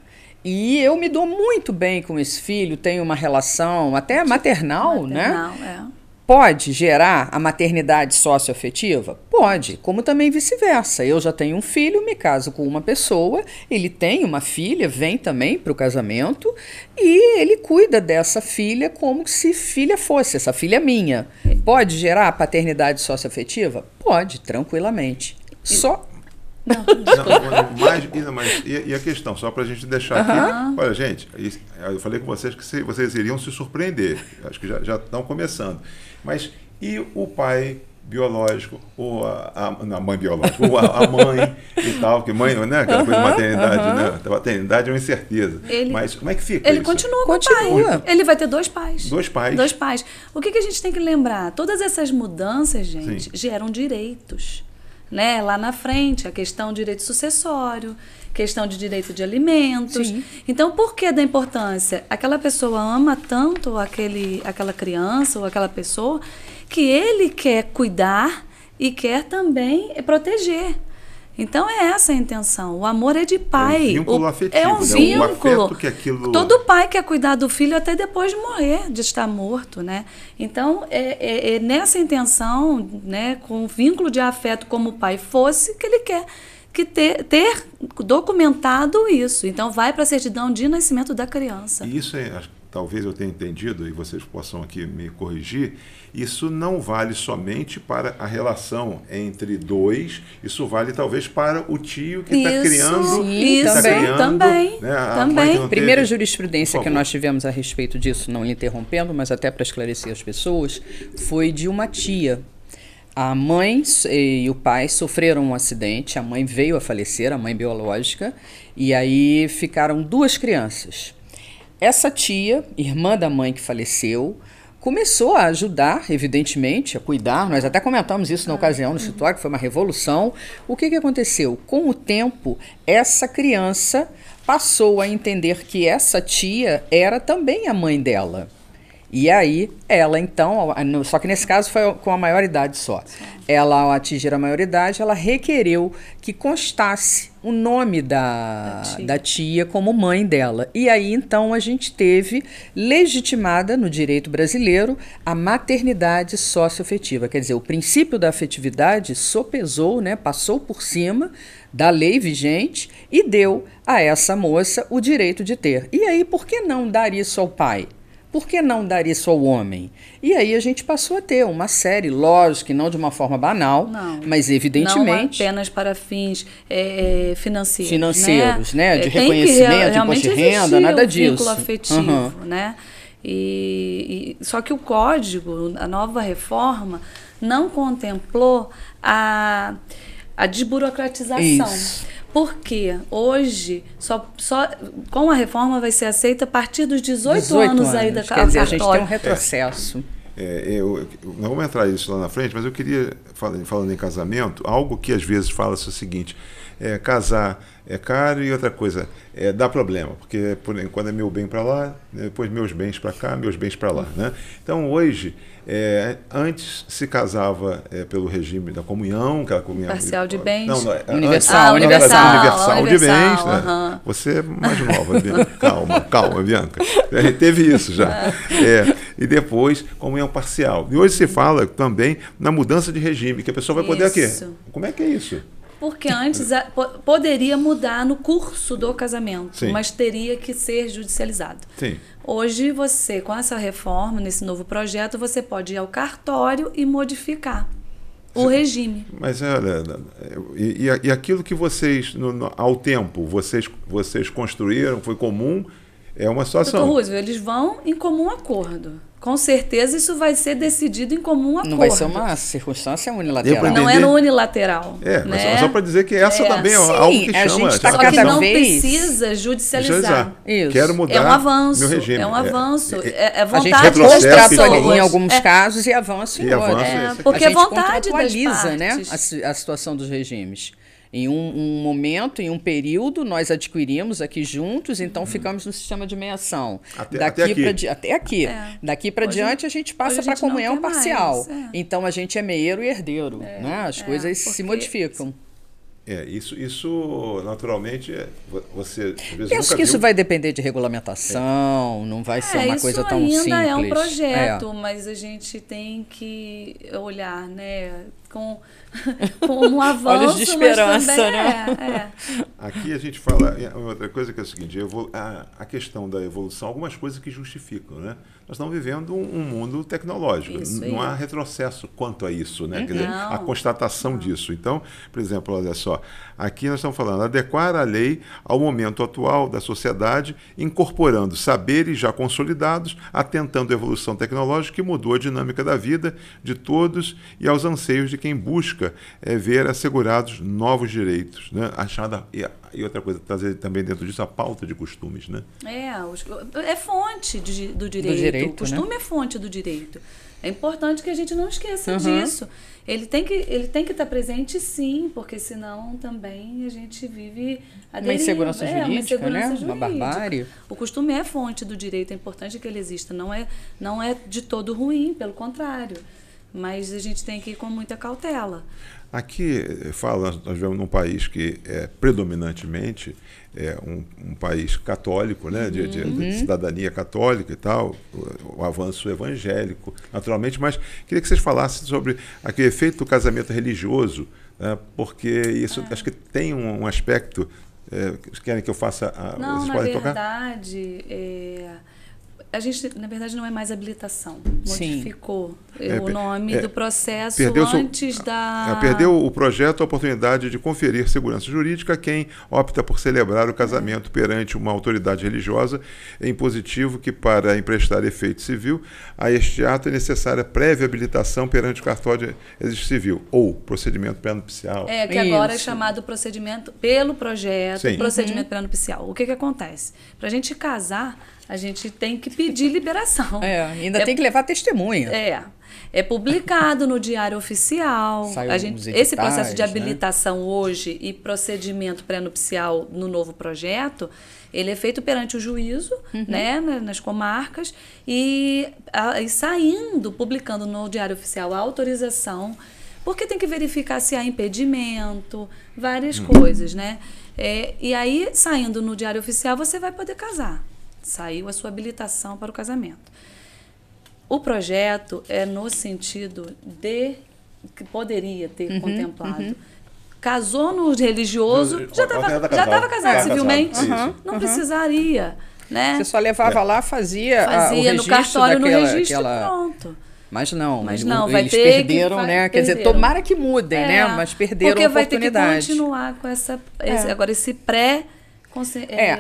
E eu me dou muito bem com esse filho, tenho uma relação até maternal, né? Maternal, Pode gerar a maternidade socioafetiva? Pode, como também vice-versa. Eu já tenho um filho, me caso com uma pessoa, ele tem uma filha, vem também para o casamento e ele cuida dessa filha como se filha fosse, essa filha é minha. Pode gerar a paternidade socioafetiva? Pode, tranquilamente. Só... E a questão, só para a gente deixar aqui, olha, gente, eu falei com vocês que vocês iriam se surpreender, acho que já estão começando, mas e o pai biológico, ou a mãe biológica, ou a mãe e tal, porque mãe, né, aquela coisa de maternidade, né, a maternidade é uma incerteza, mas como é que fica ele isso? continua com o pai, ele vai ter 2 pais. 2 pais. 2 pais. O que a gente tem que lembrar? Todas essas mudanças, gente, Sim. geram direitos. Né? Lá na frente, a questão do direito sucessório, questão de direito de alimentos. Sim. Então, por que da importância? Aquela pessoa ama tanto aquela criança ou aquela pessoa que ele quer cuidar e quer também proteger. Então, é essa a intenção. O amor é de pai. É um vínculo afetivo. É um né? vínculo. O afeto que aquilo... Todo pai quer cuidar do filho até depois de morrer, de estar morto, né? Então, é nessa intenção, né, com o vínculo de afeto como o pai fosse, que ele quer ter documentado isso. Então, vai para a certidão de nascimento da criança. E isso talvez eu tenha entendido, e vocês possam aqui me corrigir, isso não vale somente para a relação entre 2, isso vale talvez para o tio que está criando. Isso, também. Também. Primeira jurisprudência que nós tivemos a respeito disso, não lhe interrompendo, mas até para esclarecer as pessoas, foi de uma tia. A mãe e o pai sofreram um acidente, a mãe veio a falecer, a mãe biológica, e aí ficaram 2 crianças. Essa tia, irmã da mãe que faleceu, começou a ajudar, evidentemente, a cuidar. Nós até comentamos isso na ocasião no escritório, que foi uma revolução. O que aconteceu? Com o tempo, essa criança passou a entender que essa tia era também a mãe dela. E aí, ela então, só que nesse caso foi com a maioridade só. Ela, ao atingir a maioridade, ela requereu que constasse o nome da tia como mãe dela. E aí, então, a gente teve legitimada no direito brasileiro a maternidade socioafetiva. Quer dizer, o princípio da afetividade sopesou, né, passou por cima da lei vigente e deu a essa moça o direito de ter. E aí, por que não dar isso ao pai? Por que não dar isso ao homem? E aí a gente passou a ter uma série, lógico que não de uma forma banal, mas evidentemente... Não apenas para fins financeiros, né? De reconhecimento, imposto de renda, nada disso. Vínculo afetivo, né? Só que o código, a nova reforma, não contemplou a desburocratização. Isso. Porque hoje, só com a reforma vai ser aceita a partir dos 18 anos aí da cartório. Quer dizer, a gente tem um retrocesso. Não vamos entrar nisso lá na frente, mas eu queria, falando em casamento, algo que às vezes fala-se o seguinte, casar é caro e outra coisa, dá problema, porque quando é meu bem para lá, depois meus bens para cá, meus bens para lá. Né? Então hoje, antes se casava pelo regime da comunhão, aquela comunhão parcial de bens, universal de bens, né? Você é mais nova, calma, Bianca, teve isso já. E depois comunhão parcial. E hoje se fala também na mudança de regime, que a pessoa vai poder aqui. Como é que é isso? Porque antes poderia mudar no curso do casamento, Sim. mas teria que ser judicializado. Sim. Hoje você, com essa reforma, nesse novo projeto, você pode ir ao cartório e modificar o regime. Mas olha, e aquilo que vocês, ao tempo, vocês construíram, foi comum, é uma situação. Doutor Roosevelt, eles vão em comum acordo. Com certeza isso vai ser decidido em comum acordo. Não vai ser uma circunstância unilateral. Não é no unilateral. Mas né? só para dizer que essa também é algo que chama. Tá só que não precisa judicializar. Isso. Quero mudar é um avanço, meu regime. É um avanço. É vontade das pessoas. em alguns casos e avanço em outros. Porque a gente vontade das contratualiza, partes. Né, a situação dos regimes. Em um momento, em um período, nós adquirimos aqui juntos, então ficamos no sistema de meação. Até aqui. Até aqui. Daqui para diante, a gente passa para a comunhão parcial. Então, a gente é meieiro e herdeiro. Né? As coisas se modificam. Isso naturalmente, você às vezes penso que isso vai depender de regulamentação, não vai ser uma coisa tão simples. Isso ainda é um projeto, mas a gente tem que olhar, né, com um avanço, olhos de esperança, também, né? Aqui a gente fala outra coisa que é o seguinte, a questão da evolução, algumas coisas que justificam, né? Nós estamos vivendo um mundo tecnológico, não há retrocesso quanto a isso, né? Quer dizer, a constatação disso. Então, por exemplo, olha só, aqui nós estamos falando adequar a lei ao momento atual da sociedade, incorporando saberes já consolidados, atentando à evolução tecnológica que mudou a dinâmica da vida de todos e aos anseios de quem busca ver assegurados novos direitos, né? E outra coisa, trazer também dentro disso a pauta de costumes, né? É fonte do direito. O costume, né? É fonte do direito. É importante que a gente não esqueça disso. Ele tem que estar presente, sim, porque senão também a gente vive uma insegurança jurídica, né? Uma barbárie. O costume é fonte do direito, é importante que ele exista. Não é de todo ruim, pelo contrário. Mas a gente tem que ir com muita cautela. Aqui, nós vivemos num país que é predominantemente um país católico, né, de cidadania católica e tal, o avanço evangélico, naturalmente, mas queria que vocês falassem sobre aquele efeito do casamento religioso, né, porque isso acho que tem um aspecto. Querem que eu faça? Não, na verdade, a gente, na verdade, não é mais habilitação. Modificou o nome do processo perdeu o projeto a oportunidade de conferir segurança jurídica a quem opta por celebrar o casamento perante uma autoridade religiosa em positivo que, para emprestar efeito civil, a este ato é necessária prévia habilitação perante o cartório de registro civil ou procedimento pré-nupcial. Que agora é chamado procedimento pelo projeto, procedimento pré-nupcial. O que acontece? Para a gente casar, a gente tem que pedir liberação. Ainda tem que levar testemunha. É publicado no Diário Oficial. Esse processo de habilitação, né, hoje e procedimento pré-nupcial no novo projeto, ele é feito perante o juízo, né, nas comarcas, e publicando no Diário Oficial a autorização, porque tem que verificar se há impedimento, várias coisas, né? E aí, saindo no Diário Oficial, você vai poder casar. Saiu a sua habilitação para o casamento. O projeto é no sentido de que poderia ter contemplado. Casou no religioso, já estava casado civilmente. Não precisaria. Né? Você só levava lá, fazia o registro no cartório, no registro, pronto. Mas não, vai eles ter perderam, né? Quer dizer, tomara que mudem, né? Mas perderam a oportunidade. Porque vai ter que continuar com agora esse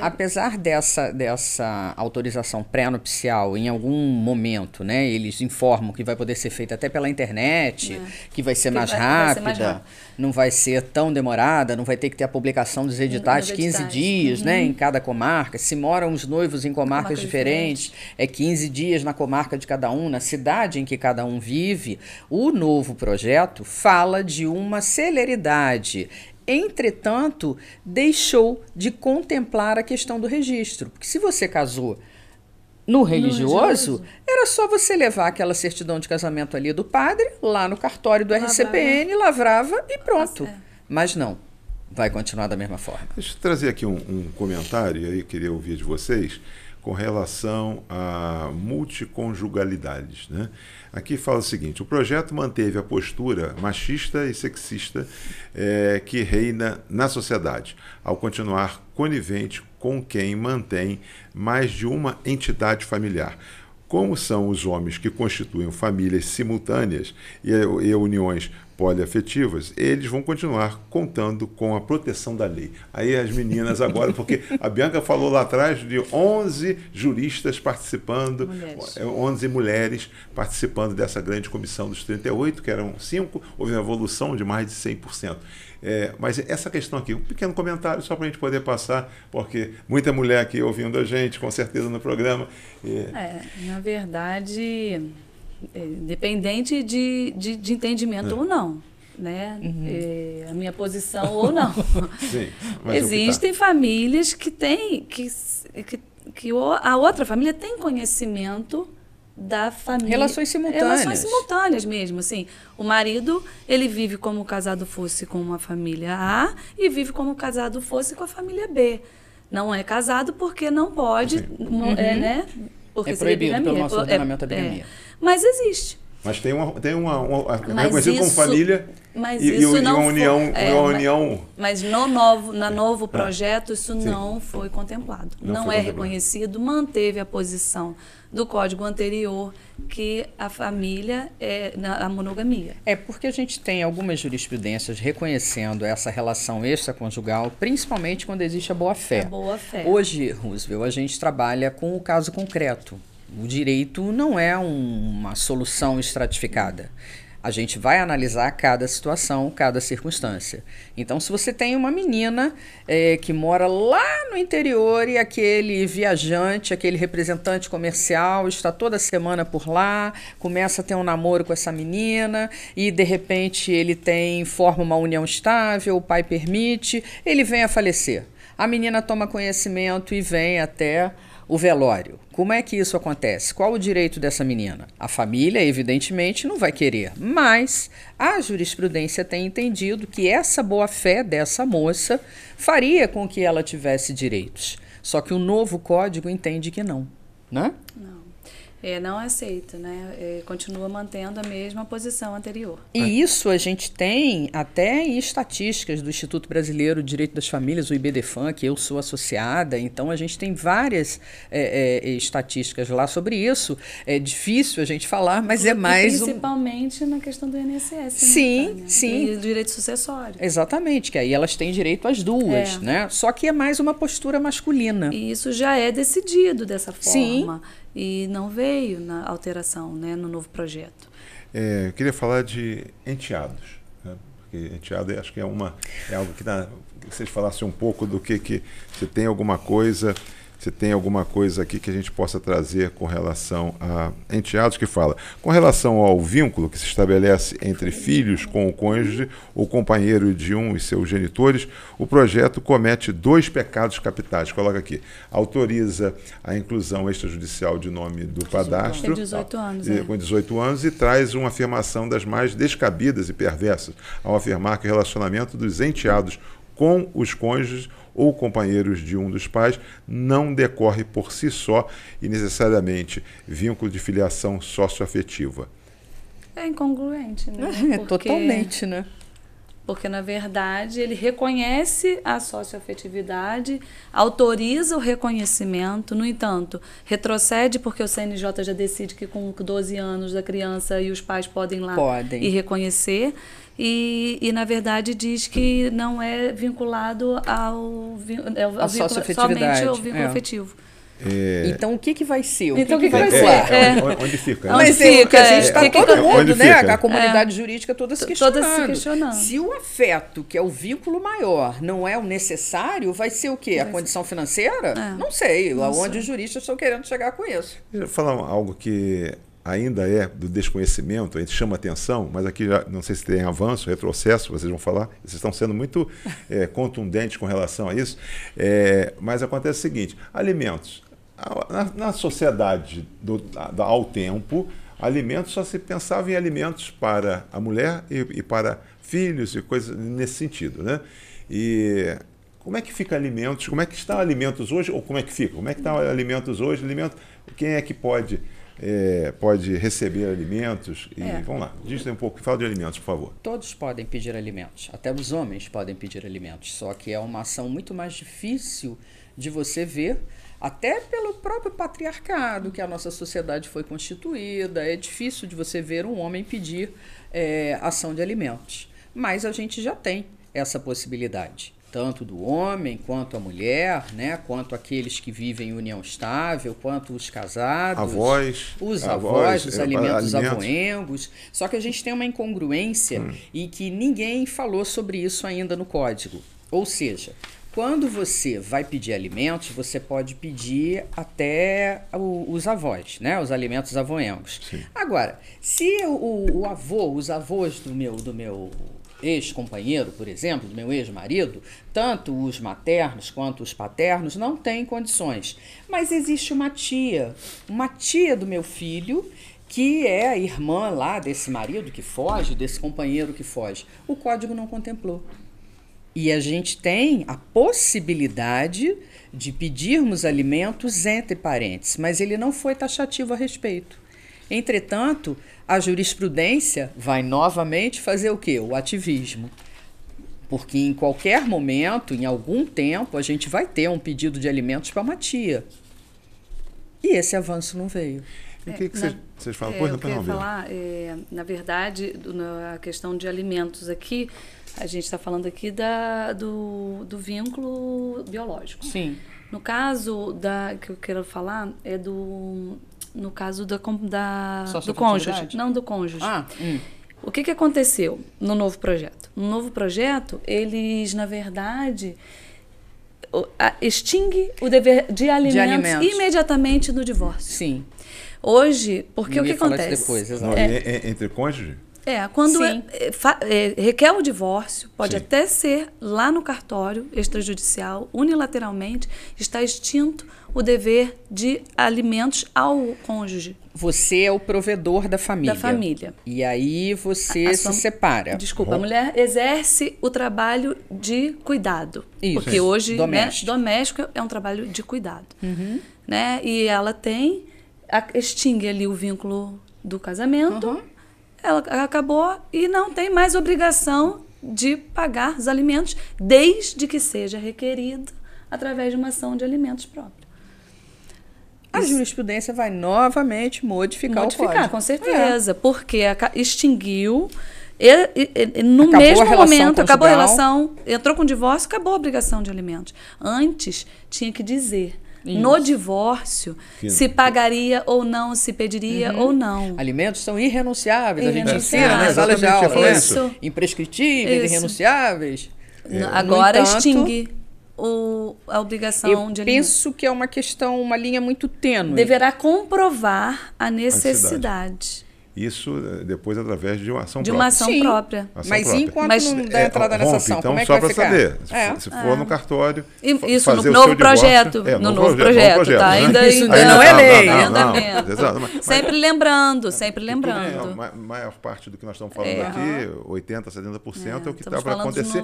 apesar dessa autorização pré-nupcial, em algum momento, né, eles informam que vai poder ser feita até pela internet, que vai ser mais rápida, não vai ser tão demorada, não vai ter que ter a publicação dos editais 15 dias, né, em cada comarca. Se moram os noivos em comarcas diferentes, é 15 dias na comarca de cada um, na cidade em que cada um vive. O novo projeto fala de uma celeridade. Entretanto, deixou de contemplar a questão do registro. Porque se você casou no religioso, era só você levar aquela certidão de casamento ali do padre, lá no cartório do RCPN, lavrava e pronto. Mas não, vai continuar da mesma forma. Deixa eu trazer aqui um comentário, aí queria ouvir de vocês, com relação a multiconjugalidades, né? Aqui fala o seguinte: o projeto manteve a postura machista e sexista que reina na sociedade, ao continuar conivente com quem mantém mais de uma entidade familiar. Como são os homens que constituem famílias simultâneas e uniões poliafetivas, eles vão continuar contando com a proteção da lei. Aí as meninas agora, porque a Bianca falou lá atrás de 11 juristas participando, 11 mulheres participando dessa grande comissão dos 38, que eram 5, houve uma evolução de mais de 100%. Mas essa questão aqui, um pequeno comentário só para a gente poder passar, porque muita mulher aqui ouvindo a gente, com certeza, no programa. Na verdade, independente de entendimento ou não, né, a minha posição ou não. Sim, mas Existem famílias que têm, a outra família tem conhecimento da família. Relações simultâneas. Relações simultâneas mesmo, assim. O marido, ele vive como casado fosse com uma família A e vive como casado fosse com a família B. Não é casado porque não pode, né? Porque é proibido pelo nosso ordenamento da bigamia. Mas existe. Mas tem uma Mas reconhecido como família mas e isso uma não união, foi, uma união. Mas no novo projeto isso não foi contemplado. Não foi é contemplado. reconhecido, manteve a posição do código anterior que a família é a monogamia. É porque a gente tem algumas jurisprudências reconhecendo essa relação extraconjugal, principalmente quando existe a boa-fé. A boa-fé. Hoje, Roosevelt, a gente trabalha com o caso concreto. O direito não é uma solução estratificada. A gente vai analisar cada situação, cada circunstância. Então, se você tem uma menina que mora lá no interior e aquele viajante, aquele representante comercial está toda semana por lá, começa a ter um namoro com essa menina e, de repente, ele forma uma união estável, o pai permite, ele vem a falecer. A menina toma conhecimento e vem até o velório. Como é que isso acontece? Qual o direito dessa menina? A família, evidentemente, não vai querer, mas a jurisprudência tem entendido que essa boa-fé dessa moça faria com que ela tivesse direitos. Só que o novo código entende que não, né? Não. Não aceita, né? Continua mantendo a mesma posição anterior. E isso a gente tem até em estatísticas do Instituto Brasileiro de Direito das Famílias, o IBDFAM, que eu sou associada, então a gente tem várias estatísticas lá sobre isso. É difícil a gente falar, mas é mais principalmente na questão do INSS. Sim, né, sim. E do direito sucessório. Exatamente, que aí elas têm direito às duas, né? Só que é mais uma postura masculina. E isso já é decidido dessa Sim. forma. E não veio na alteração, né, no novo projeto. Eu queria falar de enteados, né? Porque enteado acho que é algo que vocês falassem um pouco do que se tem alguma coisa aqui que a gente possa trazer com relação a enteados, que fala com relação ao vínculo que se estabelece entre filhos com o cônjuge ou companheiro de um e seus genitores, o projeto comete 2 pecados capitais. Coloca aqui, autoriza a inclusão extrajudicial de nome do padastro, Tem 18 anos, com 18 anos, e traz uma afirmação das mais descabidas e perversas ao afirmar que o relacionamento dos enteados com os cônjuges ou companheiros de um dos pais não decorre por si só e necessariamente vínculo de filiação socioafetiva. É incongruente, né? Totalmente, né? Porque, na verdade, ele reconhece a socioafetividade, autoriza o reconhecimento, no entanto, retrocede porque o CNJ já decide que com 12 anos a criança e os pais podem ir lá e reconhecer. E, na verdade, diz que não é vinculado somente ao vínculo afetivo. Então, o que vai ser? Então, o que vai ser? Onde fica? Mas que a gente está todo mundo, né? Fica? A comunidade jurídica toda se questionando. Se o afeto, que é o vínculo maior, não é o necessário, vai ser o quê? A condição financeira? Não sei. Aonde os juristas estão querendo chegar com isso. Eu vou falar algo que ainda é do desconhecimento, a gente chama atenção, mas aqui já não sei se tem avanço, retrocesso, vocês vão falar, vocês estão sendo muito contundentes com relação a isso, mas acontece o seguinte, alimentos, na sociedade ao tempo, alimentos só se pensava em alimentos para a mulher e para filhos e coisas nesse sentido, né? E como é que fica alimentos, como é que estão alimentos hoje, ou como é que fica? Como é que estão alimentos hoje? Quem é que pode receber alimentos? Vamos lá, diz um pouco, fala de alimentos, por favor. Todos podem pedir alimentos, até os homens podem pedir alimentos, só que é uma ação muito mais difícil de você ver, até pelo próprio patriarcado que a nossa sociedade foi constituída, é difícil de você ver um homem pedir ação de alimentos, mas a gente já tem essa possibilidade. Tanto do homem, quanto a mulher, né? Quanto aqueles que vivem em união estável, quanto os casados, os avós, os alimentos avoengos. Só que a gente tem uma incongruência e que ninguém falou sobre isso ainda no Código. Ou seja, quando você vai pedir alimentos, você pode pedir até os avós, né? Os alimentos avoengos. Sim. Agora, se o avô, os avós do meu ex-companheiro, por exemplo, do meu ex-marido, tanto os maternos quanto os paternos não têm condições. Mas existe uma tia do meu filho, que é a irmã lá desse marido que foge, desse companheiro que foge. O código não contemplou. E a gente tem a possibilidade de pedirmos alimentos entre parentes, mas ele não foi taxativo a respeito. Entretanto, a jurisprudência vai novamente fazer o quê? O ativismo. Porque em qualquer momento, em algum tempo, a gente vai ter um pedido de alimentos para uma tia. E esse avanço não veio. E o que vocês falam? Pois eu queria não, falar, na verdade, a questão de alimentos aqui, a gente está falando aqui do vínculo biológico. Sim. No caso que eu quero falar é no caso do cônjuge. Não do cônjuge. O que aconteceu no novo projeto? No novo projeto, eles, na verdade, extingue o dever de alimentos imediatamente no divórcio. Sim. Hoje, porque o que acontece? Depois, entre cônjuge? Quando requer o divórcio, pode até ser lá no cartório extrajudicial, unilateralmente, está extinto o dever de alimentos ao cônjuge. Você é o provedor da família. Da família. E aí você se separa. Desculpa, a mulher exerce o trabalho de cuidado. Isso. Porque hoje, doméstico é um trabalho de cuidado. Né? E ela extingue ali o vínculo do casamento, ela acabou e não tem mais obrigação de pagar os alimentos, desde que seja requerido através de uma ação de alimentos própria. A jurisprudência vai novamente modificar o código. Com certeza, porque extinguiu, no mesmo momento, acabou a relação, entrou com o divórcio, acabou a obrigação de alimentos. Antes, tinha que dizer no divórcio se pagaria ou não, se pediria ou não. Alimentos são irrenunciáveis, a gente ensina nas salas de aula, né? Imprescritíveis, irrenunciáveis. Agora extingue a obrigação de alimentos. Eu penso que é uma linha muito tênue. Deverá comprovar a necessidade. Isso depois através de uma ação própria. De uma ação própria. Mas enquanto não dá entrada nessa ação, então, como é que só vai ficar? Saber, se for no cartório, isso fazer no novo projeto. No novo projeto, tá? Ainda não é lei. Sempre lembrando. A maior parte do que nós estamos falando aqui, 80%, 70%, é o que está para acontecer,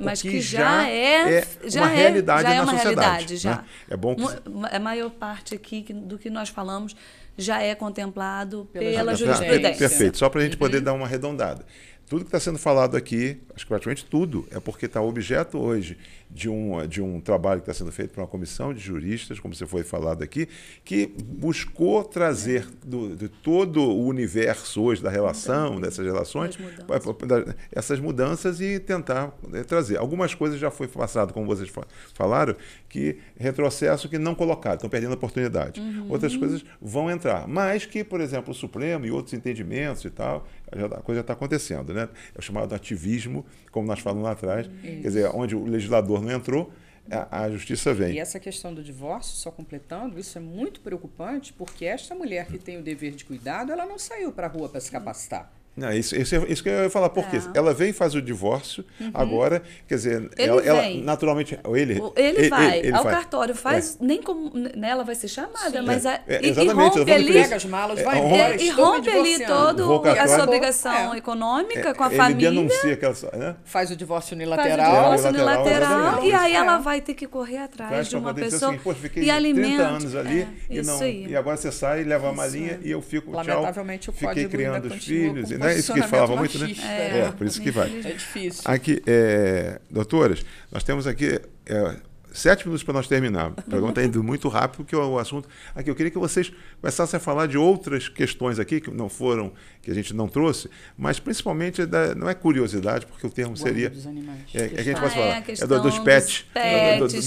mas que já é uma realidade na sociedade. É bom que... A maior parte aqui do que nós falamos já é contemplado pela jurisprudência. Perfeito, só para a gente poder dar uma arredondada. Tudo que está sendo falado aqui, acho que praticamente tudo, é porque está objeto hoje de um trabalho que está sendo feito por uma comissão de juristas, como você foi falado aqui, que buscou trazer de todo o universo hoje da relação, dessas relações, essas mudanças e tentar trazer. Algumas coisas já foi passado, como vocês falaram, que retrocesso que não colocaram, estão perdendo a oportunidade. Outras coisas vão entrar, mas que, por exemplo, o Supremo e outros entendimentos e tal, a coisa já está acontecendo, né? É o chamado ativismo, como nós falamos lá atrás, quer dizer, onde o legislador não entrou, a justiça vem. E essa questão do divórcio, só completando, isso é muito preocupante, porque esta mulher que tem o dever de cuidado, ela não saiu para a rua para se capacitar. Não, isso que eu ia falar, porque ela vem e faz o divórcio, agora, quer dizer, ela naturalmente... Ele vai ao cartório, nem como... Né, ela vai ser chamada, mas exatamente, pega as malas, vai embora, e rompe ali toda a sua obrigação econômica com a família. Ele denuncia que ela... Faz o divórcio unilateral. E aí ela vai ter que correr atrás de uma pessoa e alimenta. 30 anos ali e agora você sai, leva a malinha e eu fico, lamentavelmente, fiquei criando os filhos, né? Isso que eles falavam muito, né? Por isso que vai. É difícil. Aqui, doutoras, nós temos aqui 7 minutos para nós terminar. O programa está indo muito rápido, porque o assunto... Aqui, eu queria que vocês começassem a falar de outras questões aqui, que não foram, que a gente não trouxe, mas principalmente, não é curiosidade, porque o termo seria... Dos animais. Que a gente pode falar. Dos pets.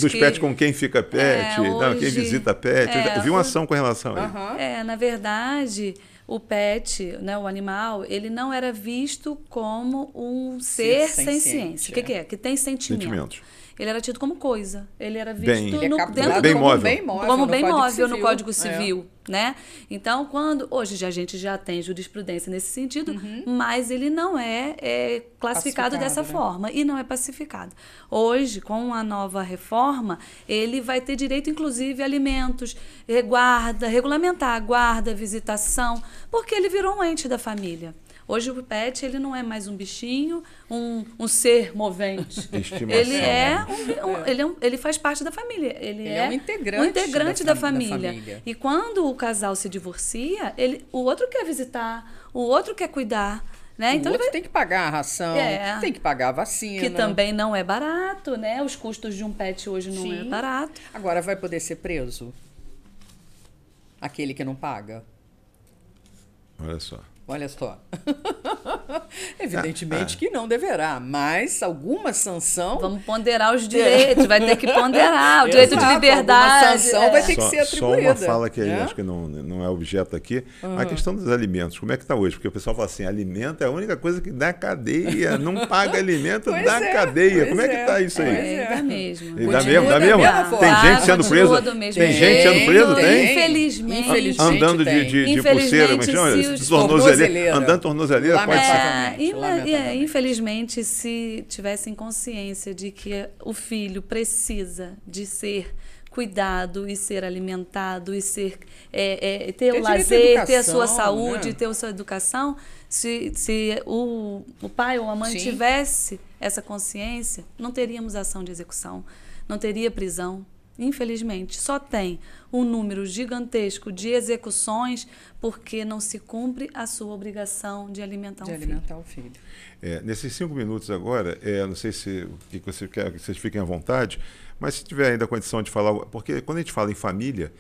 Dos pets com quem fica pet, quem visita pet. Eu vi uma ação com relação a isso. Na verdade... O pet, né, o animal, ele não era visto como um ser sem ciência. O que é? Que tem sentimentos. ele era tido como coisa. Ele era visto Bem, Ele é dentro capturado bem do, móvel. como bem Código móvel no Civil. Código Civil, né? Então, hoje a gente já tem jurisprudência nesse sentido, mas ele não é classificado dessa forma e não é pacificado. Hoje, com a nova reforma, ele vai ter direito, inclusive, a alimentos, guarda, regulamentar a guarda, visitação, porque ele virou um ente da família. Hoje o pet, ele não é mais um bichinho, um ser movente. Estimação. Ele faz parte da família. Ele é um integrante da família. E quando o casal se divorcia, o outro quer visitar, o outro quer cuidar. Né? Então ele tem que pagar a ração, tem que pagar a vacina. Que também não é barato, né? Os custos de um pet hoje não é barato. Agora vai poder ser preso? Aquele que não paga? Olha só. Olha só. Evidentemente que não deverá, mas alguma sanção... Vamos ponderar os direitos, vai ter que ponderar o direito de liberdade. Alguma sanção vai ter que ser atribuída. Só uma fala que acho que não é objeto aqui. A questão dos alimentos, como é que está hoje? Porque o pessoal fala assim, alimento é a única coisa que dá cadeia, não paga alimento, dá cadeia. Como é que está isso aí? Dá mesmo. Dá mesmo? Tem gente sendo presa? Tem gente sendo presa? Tem? Infelizmente. Andando de pulseira, como chama? Andando tornozeleira, pode ser. Infelizmente, se tivessem consciência de que o filho precisa de ser cuidado e ser alimentado e ter o lazer, ter a sua saúde, né? Ter a sua educação, se o pai ou a mãe tivesse essa consciência, não teríamos ação de execução, não teria prisão. Infelizmente, só tem um número gigantesco de execuções porque não se cumpre a sua obrigação de alimentar o filho. Nesses 5 minutos agora, não sei se você quer que vocês fiquem à vontade, mas se tiver ainda condição de falar, porque quando a gente fala em família,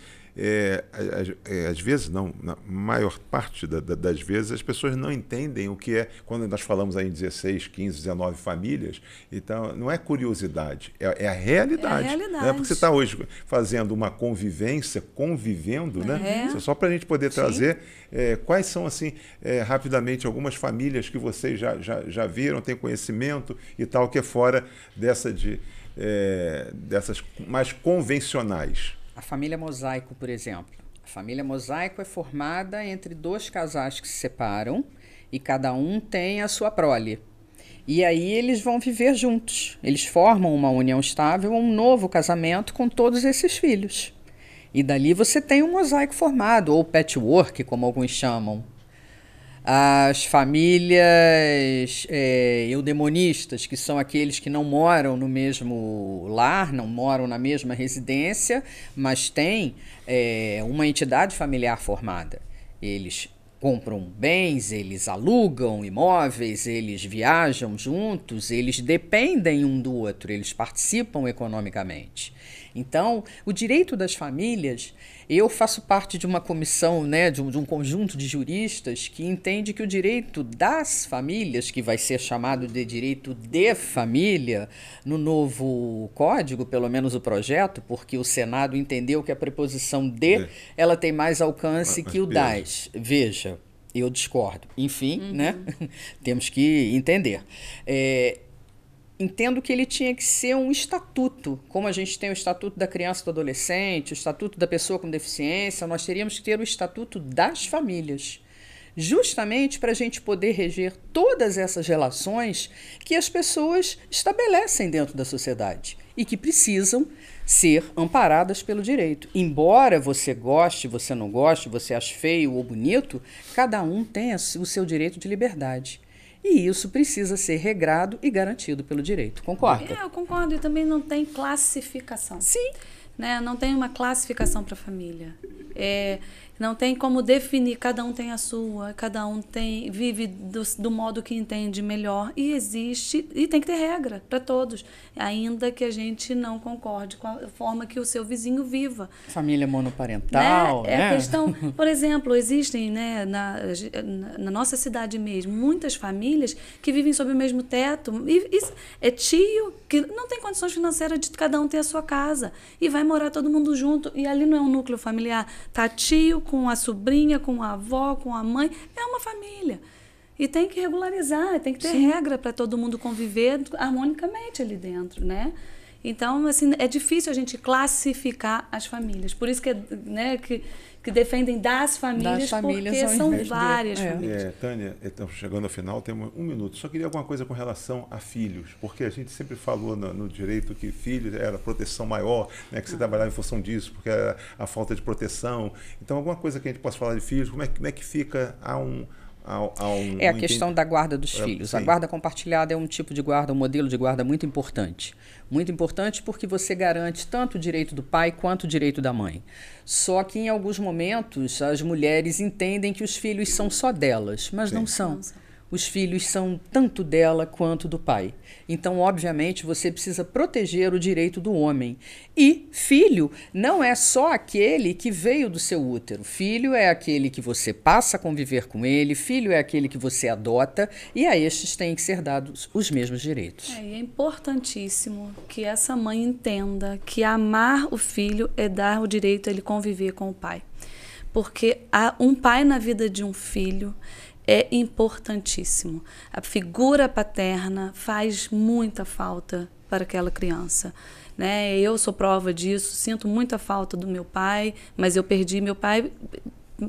às vezes não, na maior parte das vezes as pessoas não entendem o que é, quando nós falamos aí em 16, 15, 19 famílias, então não é curiosidade, é a realidade. É a realidade. Né? Porque você está hoje fazendo uma convivência, convivendo, né? Só para a gente poder trazer quais são, assim, rapidamente, algumas famílias que vocês já viram, têm conhecimento e tal, que é fora dessas mais convencionais. A família Mosaico, por exemplo. A família Mosaico é formada entre 2 casais que se separam e cada um tem a sua prole. E aí eles vão viver juntos. Eles formam uma união estável, um novo casamento com todos esses filhos. E dali você tem um mosaico formado, ou patchwork, como alguns chamam. As famílias eudemonistas, que são aqueles que não moram no mesmo lar, não moram na mesma residência, mas têm uma entidade familiar formada. Eles compram bens, eles alugam imóveis, eles viajam juntos, eles dependem um do outro, eles participam economicamente. Então, o direito das famílias, eu faço parte de uma comissão, né, de um conjunto de juristas que entende que o direito das famílias, que vai ser chamado de direito de família, no novo código, pelo menos o projeto, porque o Senado entendeu que a preposição de, ela tem mais alcance que o das. Veja, eu discordo. Enfim, né? Temos que entender. Entendo que ele tinha que ser um estatuto, como a gente tem o Estatuto da Criança e do Adolescente, o Estatuto da Pessoa com Deficiência, nós teríamos que ter o Estatuto das Famílias, justamente para a gente poder reger todas essas relações que as pessoas estabelecem dentro da sociedade e que precisam ser amparadas pelo direito. Embora você goste, você não goste, você ache feio ou bonito, cada um tem o seu direito de liberdade. E isso precisa ser regrado e garantido pelo direito. Concorda? Eu concordo. E também não tem classificação. Sim. Né? Não tem uma classificação para a família. Não tem como definir, cada um tem a sua, cada um vive do modo que entende melhor. E existe, e tem que ter regra para todos, ainda que a gente não concorde com a forma que o seu vizinho viva. Família monoparental, né? A questão, por exemplo, existem, né, na nossa cidade mesmo, muitas famílias que vivem sob o mesmo teto. E é tio que não tem condições financeiras de cada um ter a sua casa. E vai morar todo mundo junto. E ali não é um núcleo familiar. Tá tio com a sobrinha, com a avó, com a mãe. É uma família. E tem que regularizar, tem que ter regra para todo mundo conviver harmonicamente ali dentro, né? Então, assim, é difícil a gente classificar as famílias. Por isso que, né, que defendem das famílias porque são várias famílias. Tânia, estamos chegando ao final, temos 1 minuto. Só queria alguma coisa com relação a filhos, porque a gente sempre falou no direito que filhos era a proteção maior, né, que você trabalhava em função disso, porque era a falta de proteção. Então, alguma coisa que a gente possa falar de filhos, como é que fica a questão da guarda dos filhos. Sim. A guarda compartilhada é um tipo de guarda, um modelo de guarda muito importante. Muito importante porque você garante tanto o direito do pai quanto o direito da mãe. Só que em alguns momentos as mulheres entendem que os filhos são só delas, mas não são. Os filhos são tanto dela quanto do pai. Então, obviamente, você precisa proteger o direito do homem. E filho não é só aquele que veio do seu útero. Filho é aquele que você passa a conviver com ele, filho é aquele que você adota, e a estes têm que ser dados os mesmos direitos. E é importantíssimo que essa mãe entenda que amar o filho é dar o direito a ele conviver com o pai. Porque um pai na vida de um filho é importantíssimo. A figura paterna faz muita falta para aquela criança, né? Eu sou prova disso, sinto muita falta do meu pai, mas eu perdi meu pai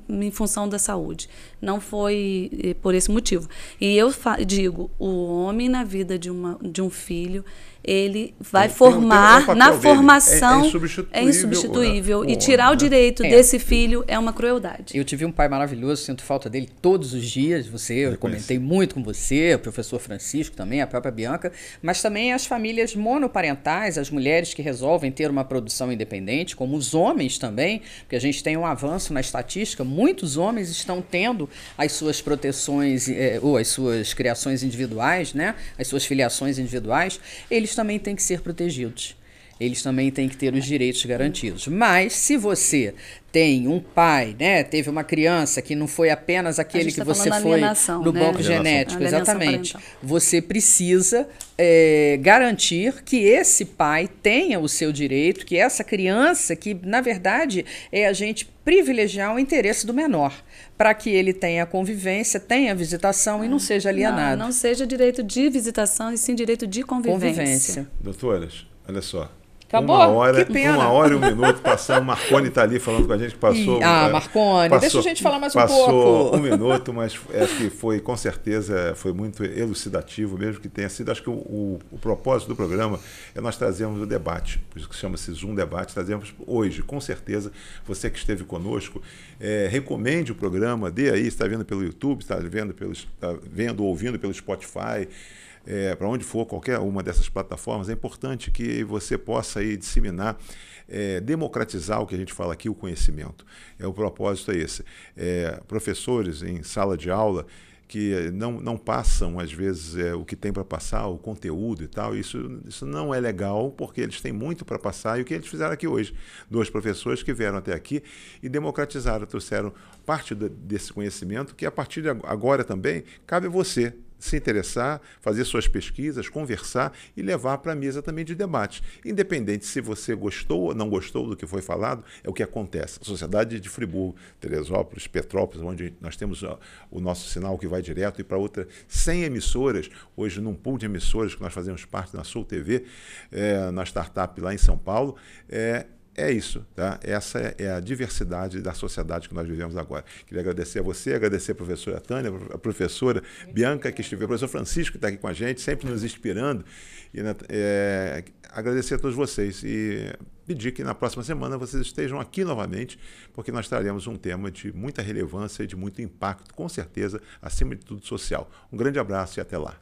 em função da saúde. Não foi por esse motivo. E eu digo, o homem na vida de um filho, ele vai formar na formação, é insubstituível. E tirar o direito desse filho é uma crueldade. Eu tive um pai maravilhoso, sinto falta dele todos os dias. Eu comentei muito com você, o professor Francisco também, a própria Bianca, mas também as famílias monoparentais, as mulheres que resolvem ter uma produção independente, como os homens também, porque a gente tem um avanço na estatística, muitos homens estão tendo as suas proteções ou as suas criações individuais, né? As suas filiações individuais, eles também têm que ser protegidos. Eles também têm que ter os direitos garantidos. Mas, se você tem um pai, né, teve uma criança que não foi apenas aquele que você foi no banco genético, exatamente. Você precisa garantir que esse pai tenha o seu direito, que essa criança, que na verdade é a gente privilegiar o interesse do menor, para que ele tenha convivência, tenha visitação e não seja alienado. Não seja direito de visitação e sim direito de convivência. Doutoras, olha só. Acabou? Que pena. 1 hora e 1 minuto passando. Marconi está ali falando com a gente que passou. Marconi, deixa a gente falar mais um pouco. Passou 1 minuto, mas acho que foi, com certeza, foi muito elucidativo, mesmo que tenha sido. Acho que o propósito do programa é nós trazermos o debate, por isso que chama-se Zoom Debate, trazemos hoje, com certeza, você que esteve conosco, recomende o programa, dê aí, está vendo pelo YouTube, está vendo ou ouvindo pelo Spotify, para onde for, qualquer uma dessas plataformas, é importante que você possa aí disseminar, democratizar o que a gente fala aqui, o conhecimento. O propósito é esse. Professores em sala de aula que não passam, às vezes, o que tem para passar, o conteúdo e tal, isso não é legal, porque eles têm muito para passar, e o que eles fizeram aqui hoje? 2 professores que vieram até aqui e democratizaram, trouxeram parte desse conhecimento, que a partir de agora também cabe a você se interessar, fazer suas pesquisas, conversar e levar para a mesa também de debate. Independente se você gostou ou não gostou do que foi falado, é o que acontece. A sociedade de Friburgo, Teresópolis, Petrópolis, onde nós temos o nosso sinal que vai direto e para outras 100 emissoras, hoje num pool de emissoras que nós fazemos parte na Sul TV, na startup lá em São Paulo, é isso, tá? Essa é a diversidade da sociedade que nós vivemos agora. Queria agradecer a você, agradecer a professora Tânia, a professora Bianca, que esteve, o professor Francisco, que está aqui com a gente, sempre nos inspirando, e agradecer a todos vocês e pedir que na próxima semana vocês estejam aqui novamente, porque nós traremos um tema de muita relevância e de muito impacto, com certeza, acima de tudo social. Um grande abraço e até lá.